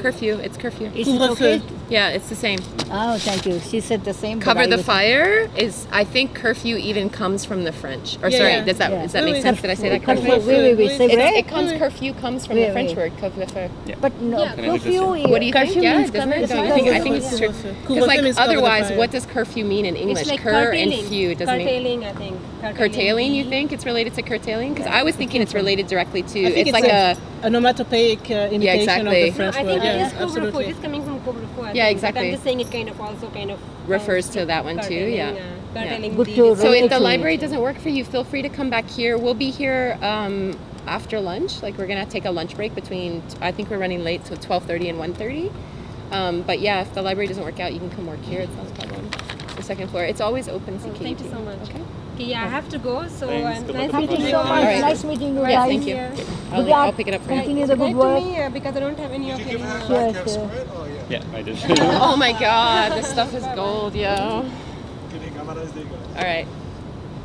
Curfew. It's curfew. Is it okay? Yeah, it's the same. Oh, thank you. She said the same. but Cover I the was- fire is, I think curfew even comes from the French. Or sorry, yeah. does that make sense? Did I say that Curfew. correctly? Wait, say It where? comes, curfew comes from Wait, the French wait. word, couvre-feu. But no, Yeah. curfew. What do you think? Curfew Yeah, means doesn't it? cover Don't the you think? I fire. think it's true. Couvre-feu Because like means cover the otherwise, fire. what does curfew mean in English? It's like Cur and curtailing. few doesn't mean Curtailing, I think. curtailing. You think it's related to curtailing? Because I was thinking it's related directly to. I think It's like a. an onomatopoeic imitation exactly. of the French I word. think Yeah, it is couvre-feu. absolutely. It's coming from couvre-feu. I Yeah, think. But exactly. I'm just saying it kind of also kind of Refers to that one too, yeah. Curtailing Good the- to So if relate the to library it. doesn't work for you, feel free to come back here. We'll be here after lunch. Like we're gonna take a lunch break between. I think we're running late, so 12:30 and 1:30. But yeah, if the library doesn't work out, you can come work here. It's not a problem. The second floor. It's always open. Oh, thank you so much. Okay. Okay, yeah, I have to go. So Thanks. Good luck nice with the Thank you meeting so you. much. Alright. Nice meeting you Yeah, guys. thank you. Good I'll luck. pick it up for you. Continue the good Write work. to me because I don't have any of your email. Sure, sure. Yeah, I did. Oh my God, this stuff is gold, yo. All right.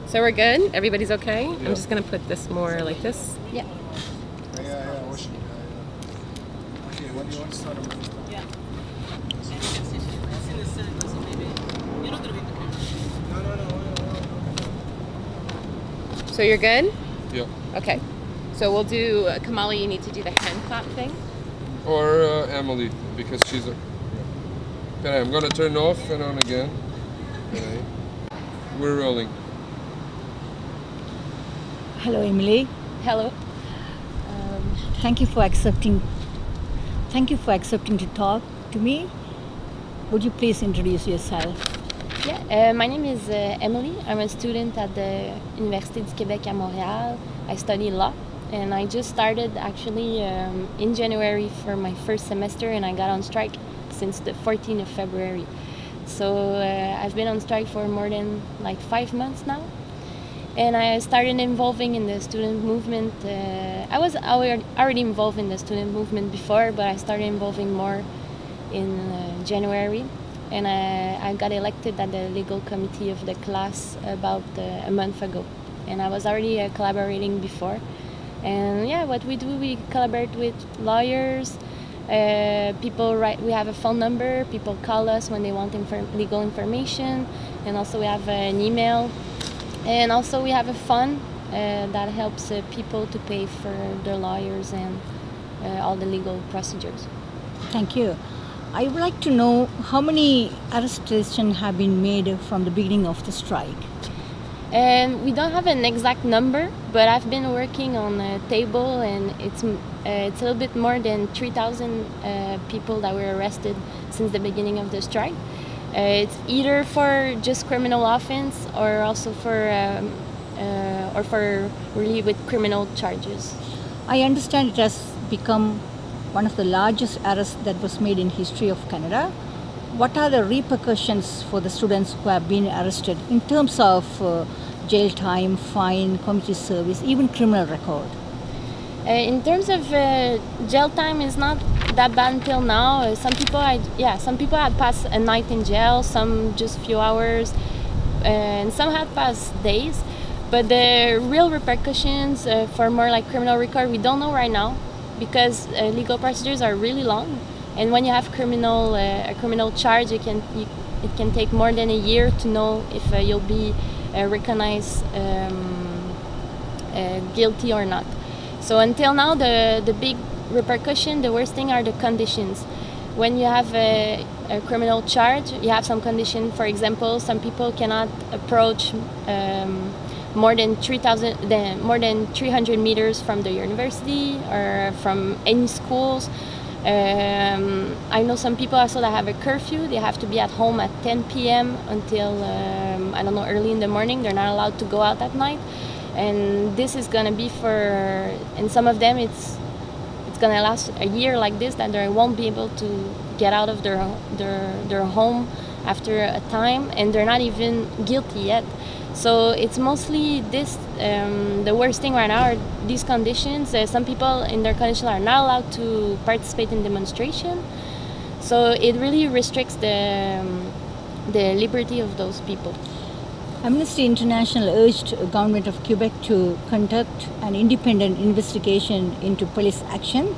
So we're good. Everybody's okay. I'm just gonna put this more like this. Yeah. Okay, what do you want to start with? Yeah. And you can see it's in the center, so maybe you're not going to be in the camera. No. So you're good. Yeah. Okay. So we'll do Kamali. You need to do the hand clap thing. Or Emily, because she's a. Okay, I'm gonna turn off and on again. Okay. We're rolling. Hello, Emily. Hello. Thank you for accepting. Thank you for accepting to talk to me. Would you please introduce yourself? Yeah, my name is Emily. I'm a student at the Université du Québec à Montréal. I study law, and I just started actually in January for my first semester, and I got on strike since the 14th of February. So I've been on strike for more than like 5 months now, and I started involving in the student movement. I was already involved in the student movement before, but I started involving more in January. And I got elected at the legal committee of the class about a month ago. And I was already collaborating before. And yeah, what we do, we collaborate with lawyers, people write, we have a phone number, people call us when they want legal information, and also we have an email. And also we have a fund that helps people to pay for their lawyers and all the legal procedures. Thank you. I would like to know how many arrestations have been made from the beginning of the strike. And we don't have an exact number, but I've been working on a table, and it's a little bit more than 3,000 people that were arrested since the beginning of the strike. It's either for just criminal offense or also for really with criminal charges. I understand it has become one of the largest arrests that was made in history of Canada. What are the repercussions for the students who have been arrested in terms of jail time, fine, community service, even criminal record? In terms of jail time, is not that bad until now. Some people had passed a night in jail, some just few hours, and some had passed days. But the real repercussions for more like criminal record, we don't know right now, because legal procedures are really long, and when you have a criminal charge, it can take more than a year to know if you'll be recognized guilty or not. So until now, the big repercussion, the worst thing are the conditions. When you have a criminal charge, you have some condition. For example, some people cannot approach more than 300 meters from the university or from any schools. I know some people also that have a curfew. They have to be at home at 10 p.m. until, I don't know, early in the morning. They're not allowed to go out at night. And this is going to be and some of them, it's going to last a year like this, that they won't be able to get out of their home after a time, and they're not even guilty yet. So it's mostly this, the worst thing right now are these conditions. Some people in their condition are not allowed to participate in demonstration. So it really restricts the liberty of those people. Amnesty International urged the government of Quebec to conduct an independent investigation into police action.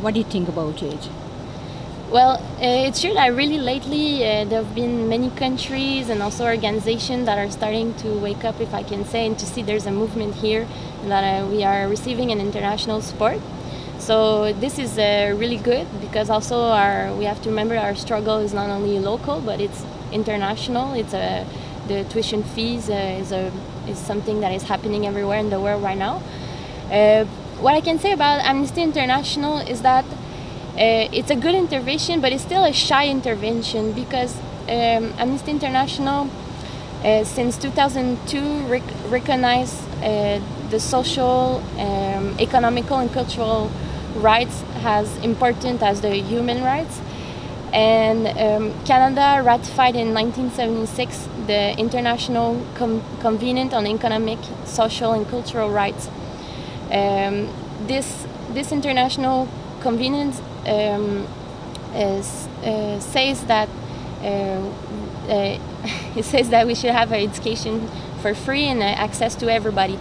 What do you think about it? Well, it's true that really lately there have been many countries and also organizations that are starting to wake up, if I can say, and to see there's a movement here, and that we are receiving an international support. So this is really good, because also we have to remember our struggle is not only local, but it's international. It's the tuition fees is something that is happening everywhere in the world right now. What I can say about Amnesty International is that it's a good intervention, but it's still a shy intervention, because Amnesty International since 2002 recognized the social, economical and cultural rights as important as the human rights. And Canada ratified in 1976 the International Covenant on Economic, Social and Cultural Rights. This international covenant says that it says that we should have education for free and access to everybody.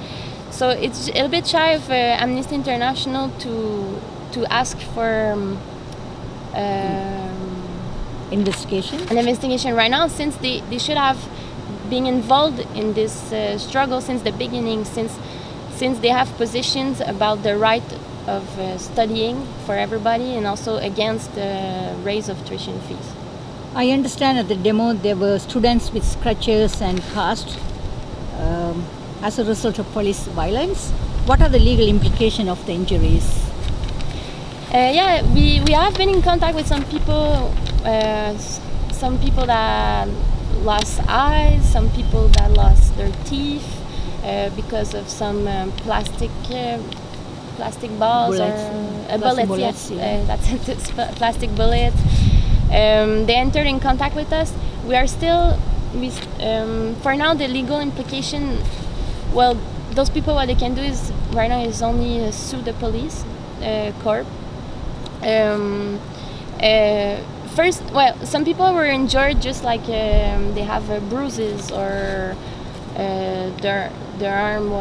So it's a little bit shy of Amnesty International to ask for investigation? An investigation right now, since they should have been involved in this struggle since the beginning, since they have positions about the right of studying for everybody, and also against the raise of tuition fees. I understand at the demo there were students with scratches and casts as a result of police violence. What are the legal implications of the injuries? Yeah, we have been in contact with some people that lost eyes, some people that lost their teeth because of some plastic balls bullets, or bullets. Yeah. That's it. It's plastic bullets. They entered in contact with us. We are still, for now, the legal implication. Well, those people, what they can do is right now is only sue the police corp. First, well, some people were injured, just like they have bruises or their arm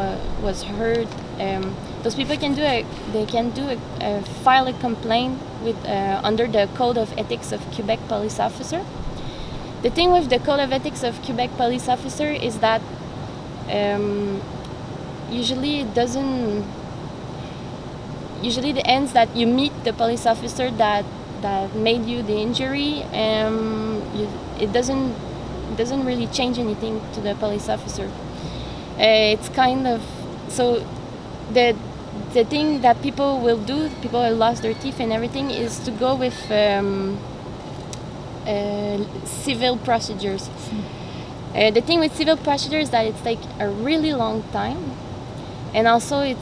was hurt. Those people can file a complaint with under the Code of Ethics of Quebec police officer. The thing with the Code of Ethics of Quebec police officer is that usually it doesn't. Usually the ends that you meet the police officer that made you the injury, it doesn't really change anything to the police officer. It's kind of so the thing that people will do, people who lost their teeth and everything, is to go with civil procedures. The thing with civil procedures is that it's like a really long time, and also it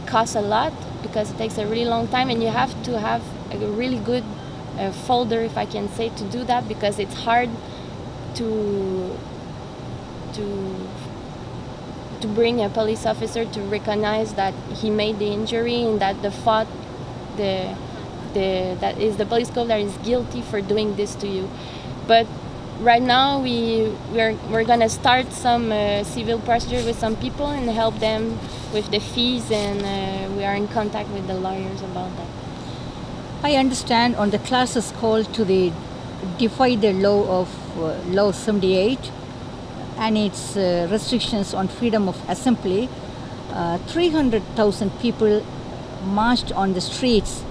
costs a lot because it takes a really long time, and you have to have a really good folder, if I can say, to do that, because it's hard to bring a police officer to recognize that he made the injury and that that is the police code that is guilty for doing this to you. But right now we're gonna start some civil procedure with some people and help them with the fees, and we are in contact with the lawyers about that. I understand on the classes called to the defy the law of Law 78 and its restrictions on freedom of assembly, 300,000 people marched on the streets,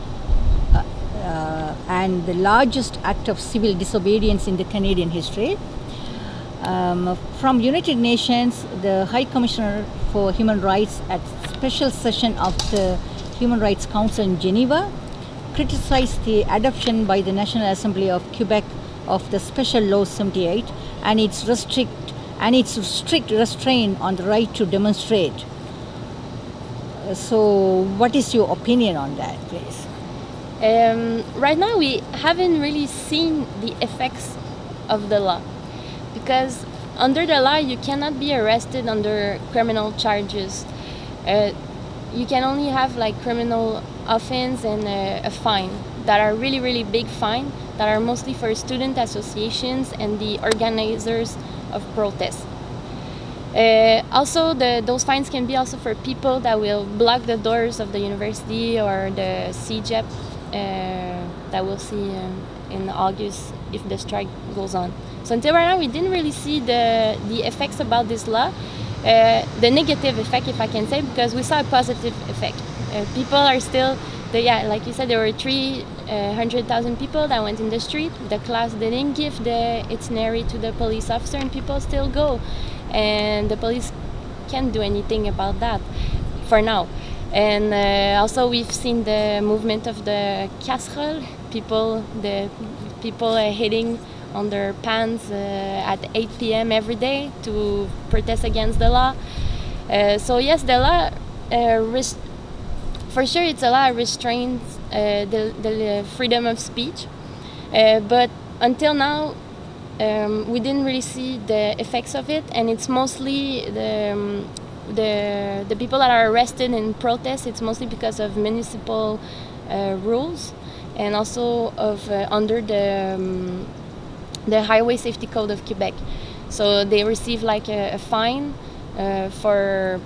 and the largest act of civil disobedience in the Canadian history. From United Nations, the High Commissioner for Human Rights at special session of the Human Rights Council in Geneva criticized the adoption by the National Assembly of Quebec of the Special Law 78 and its strict restraint on the right to demonstrate. So what is your opinion on that, please? Right now we haven't really seen the effects of the law, because under the law you cannot be arrested under criminal charges. You can only have like criminal offense and a fine that are really, really big fine that are mostly for student associations and the organizers of protests. Also, those fines can be also for people that will block the doors of the university or the CEGEP that we'll see in August if the strike goes on. So until right now, we didn't really see the effects about this law, the negative effect, if I can say, because we saw a positive effect. People are still, like you said, there were 300,000 people that went in the street. The class didn't give the itinerary to the police officer, and people still go. And the police can't do anything about that for now. And also we've seen the movement of the casserole, the people hitting on their pants at 8 p.m. every day to protest against the law. So yes, the law, for sure it's a law restrains the freedom of speech, but until now we didn't really see the effects of it, and it's mostly the people that are arrested in protests. It's mostly because of municipal rules, and also of under the Highway Safety Code of Quebec. So they receive like a fine for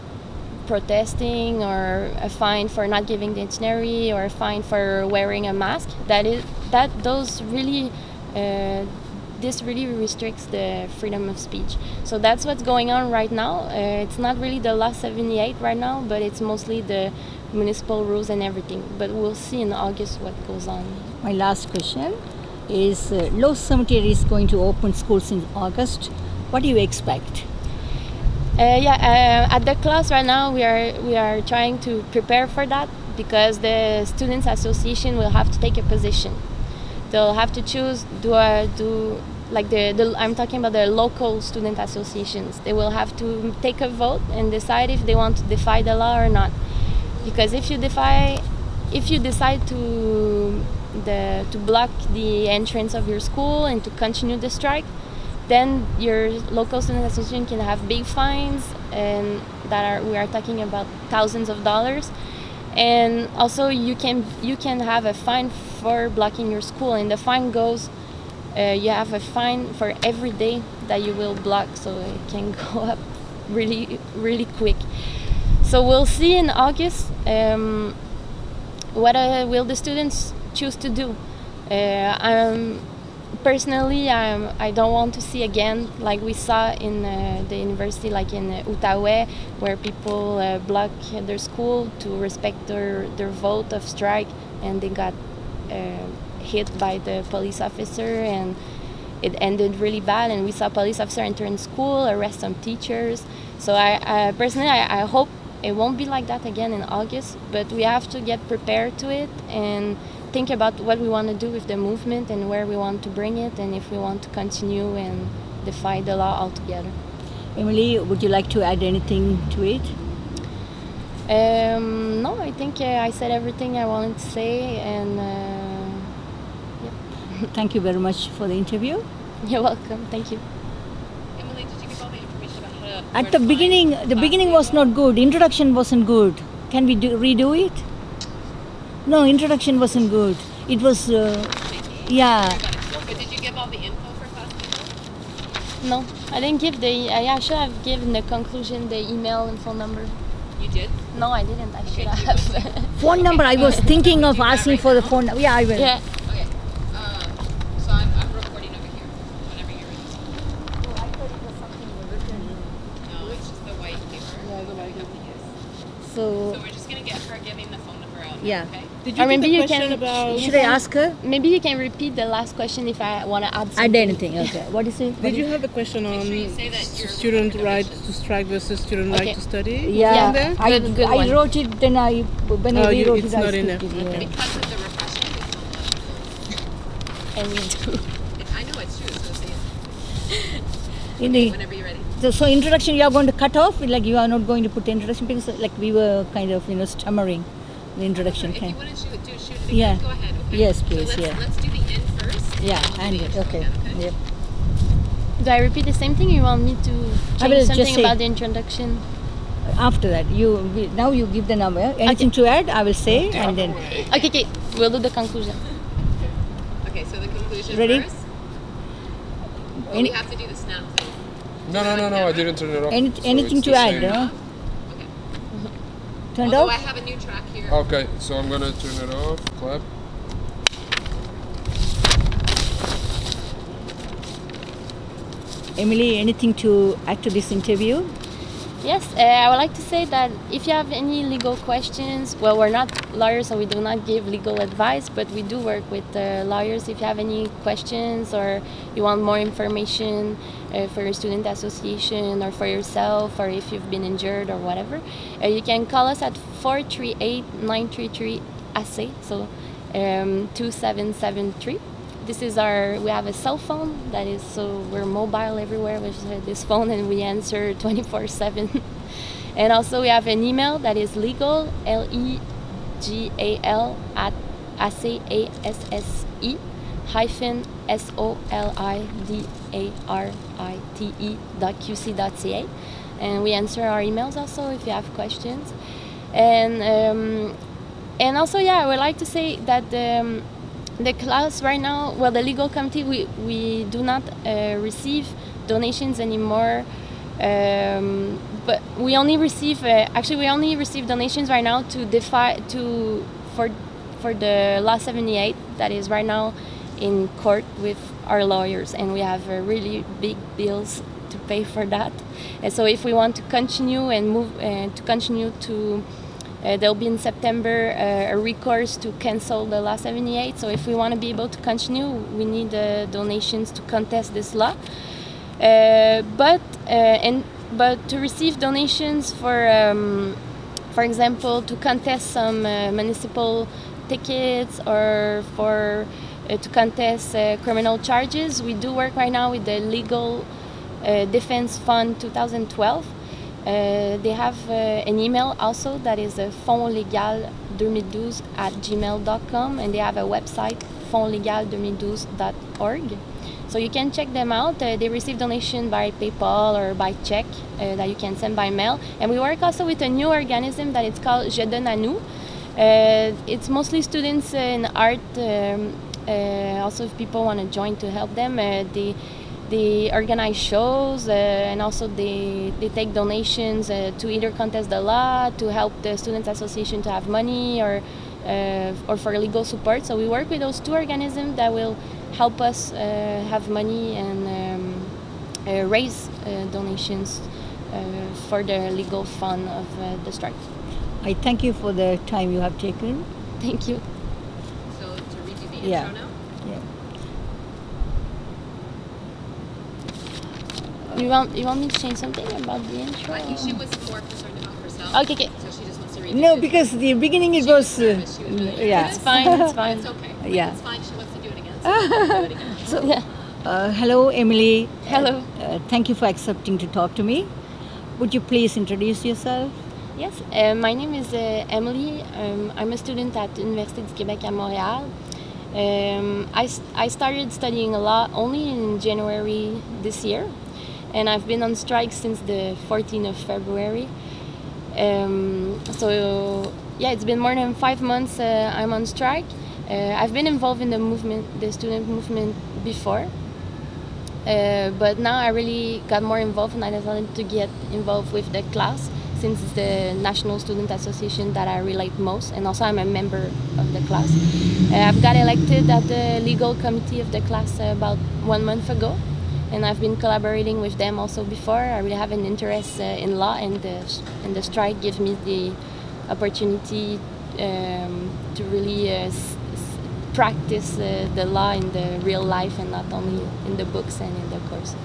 protesting, or a fine for not giving the itinerary, or a fine for wearing a mask. This really restricts the freedom of speech. So that's what's going on right now. It's not really the Law 78 right now, but it's mostly the municipal rules and everything. But we'll see in August what goes on. My last question is, Law 78 is going to open schools in August. What do you expect? At the class right now, we are trying to prepare for that, because the Students Association will have to take a position. They'll have to choose, do like I'm talking about the local student associations. They will have to take a vote and decide if they want to defy the law or not. Because if you decide to block the entrance of your school and to continue the strike, then your local student association can have big fines, and we are talking about thousands of dollars. And also you can have a fine for blocking your school, and the fine goes, you have a fine for every day that you will block, so it can go up really, really quick. So we'll see in August what will the students choose to do. Personally, I don't want to see again, like we saw in the university, like in Outaouais, where people block their school to respect their vote of strike, and they got hit by the police officer, and it ended really bad. And we saw police officer enter in school, arrest some teachers. So I personally, I hope it won't be like that again in August, but we have to get prepared to it and think about what we want to do with the movement and where we want to bring it, and if we want to continue and defy the law altogether. Emily, would you like to add anything to it? No, I think I said everything I wanted to say, and yeah. Thank you very much for the interview. You're welcome. Thank you. Emily, did you give all the information about how to... At the beginning was not good. Introduction wasn't good. Can we redo it? No, introduction wasn't good. It was, yeah. But did you give all the info for class people? No, I didn't give I should have given the conclusion, the email and phone number. You did? No, I didn't. I should have. Phone number, I was thinking of asking for the phone. Yeah, I will. Yeah. Okay. So I'm recording over here. Whenever you're ready. Oh, I thought it was something written. No, it's just the white paper. Yeah, the white paper. Yes. So we're just going to get her giving the phone number out. yeah. Okay? Did you maybe get you the question can- about... Should I ask her? Maybe you can repeat the last question if I want to add something. Add anything, okay. What is it? Did you have a question on sure you say that you're student recording right everything. to strike versus student Okay. right to study? Yeah, there? Good I one. wrote it, then when I rewrote it's it, I not in there. skipped it. Okay. Yeah. Because of the repression, we still And we do. I know it's true, so say it In the, whenever you're ready. so introduction, you are going to cut off? Like you are not going to put the introduction, because like we were kind of, stammering the introduction. If kind. you want to shoot it again, Yeah. go ahead. Okay? Yes, please, So yeah. let's do the end first. Yeah, and and then we'll do the okay. intro again, Yep. Do I repeat the same thing, or you want me to I change will just something say- about the introduction? After that, now you give the number. Anything to add, I will say, and then Okay, we'll do the conclusion. Okay, so the conclusion Ready? first. Oh, Any- we have to do the snap thing. No, I didn't turn it off. so anything it's to the add, same. no? Okay. Turned Although off? I have a new track here. Okay, so I'm gonna turn it off. Clap. Emily, anything to add to this interview? Yes, I would like to say that if you have any legal questions, well, we're not lawyers, so we do not give legal advice, but we do work with lawyers. If you have any questions or you want more information for your student association or for yourself, or if you've been injured or whatever, you can call us at 438-933-ASSE, so 2773. This is we have a cell phone that is, so we're mobile everywhere with this phone, and we answer 24/7. And also we have an email that is legal, legal, at ASSE hyphen solidarite.qc.ca. And we answer our emails also if you have questions. And also, yeah, I would like to say that the class right now, well, the legal committee, we do not receive donations anymore, but we only receive donations right now for the Law 78 that is right now in court with our lawyers, and we have really big bills to pay for that. And so if we want to continue and move there'll be in September a recourse to cancel the Law 78. So if we want to be able to continue, we need donations to contest this law. But to receive donations for example, to contest some municipal tickets or for to contest criminal charges. We do work right now with the Legal Defense Fund 2012. They have an email also that is fondslegal2012@gmail.com, and they have a website fondslegal2012.org. So you can check them out. They receive donation by PayPal or by check that you can send by mail. And we work also with a new organism that it's called Je donne à nous. It's mostly students in art. Also, if people want to join to help them, they organize shows and also they take donations to either contest the law, to help the Students Association to have money, or for legal support. So we work with those two organisms that will help us have money and raise donations for the legal fund of the strike. I thank you for the time you have taken. Thank you. So to redo the Yeah. intro now? Yeah. You want me to change something about the intro? I think she was more concerned about herself. Okay. So she just wants to redo No, it. because the beginning it was, nervous. She was really yeah. It's fine. It's fine. It's okay. Yeah. It's fine. She wants to do it again. So we'll do it again. So yeah. Hello, Emily. Hello. Thank you for accepting to talk to me. Would you please introduce yourself? Yes, my name is Emily. I'm a student at Université du Québec à Montréal. I started studying law only in January this year, and I've been on strike since the 14th of February. So yeah, it's been more than 5 months I'm on strike. I've been involved in the student movement before, but now I really got more involved, and I decided to get involved with the class, since it's the National Student Association that I relate most, and also I'm a member of the class. I've got elected at the legal committee of the class about 1 month ago, and I've been collaborating with them also before. I really have an interest in law, and the strike gives me the opportunity to really practice the law in the real life and not only in the books and in the courses.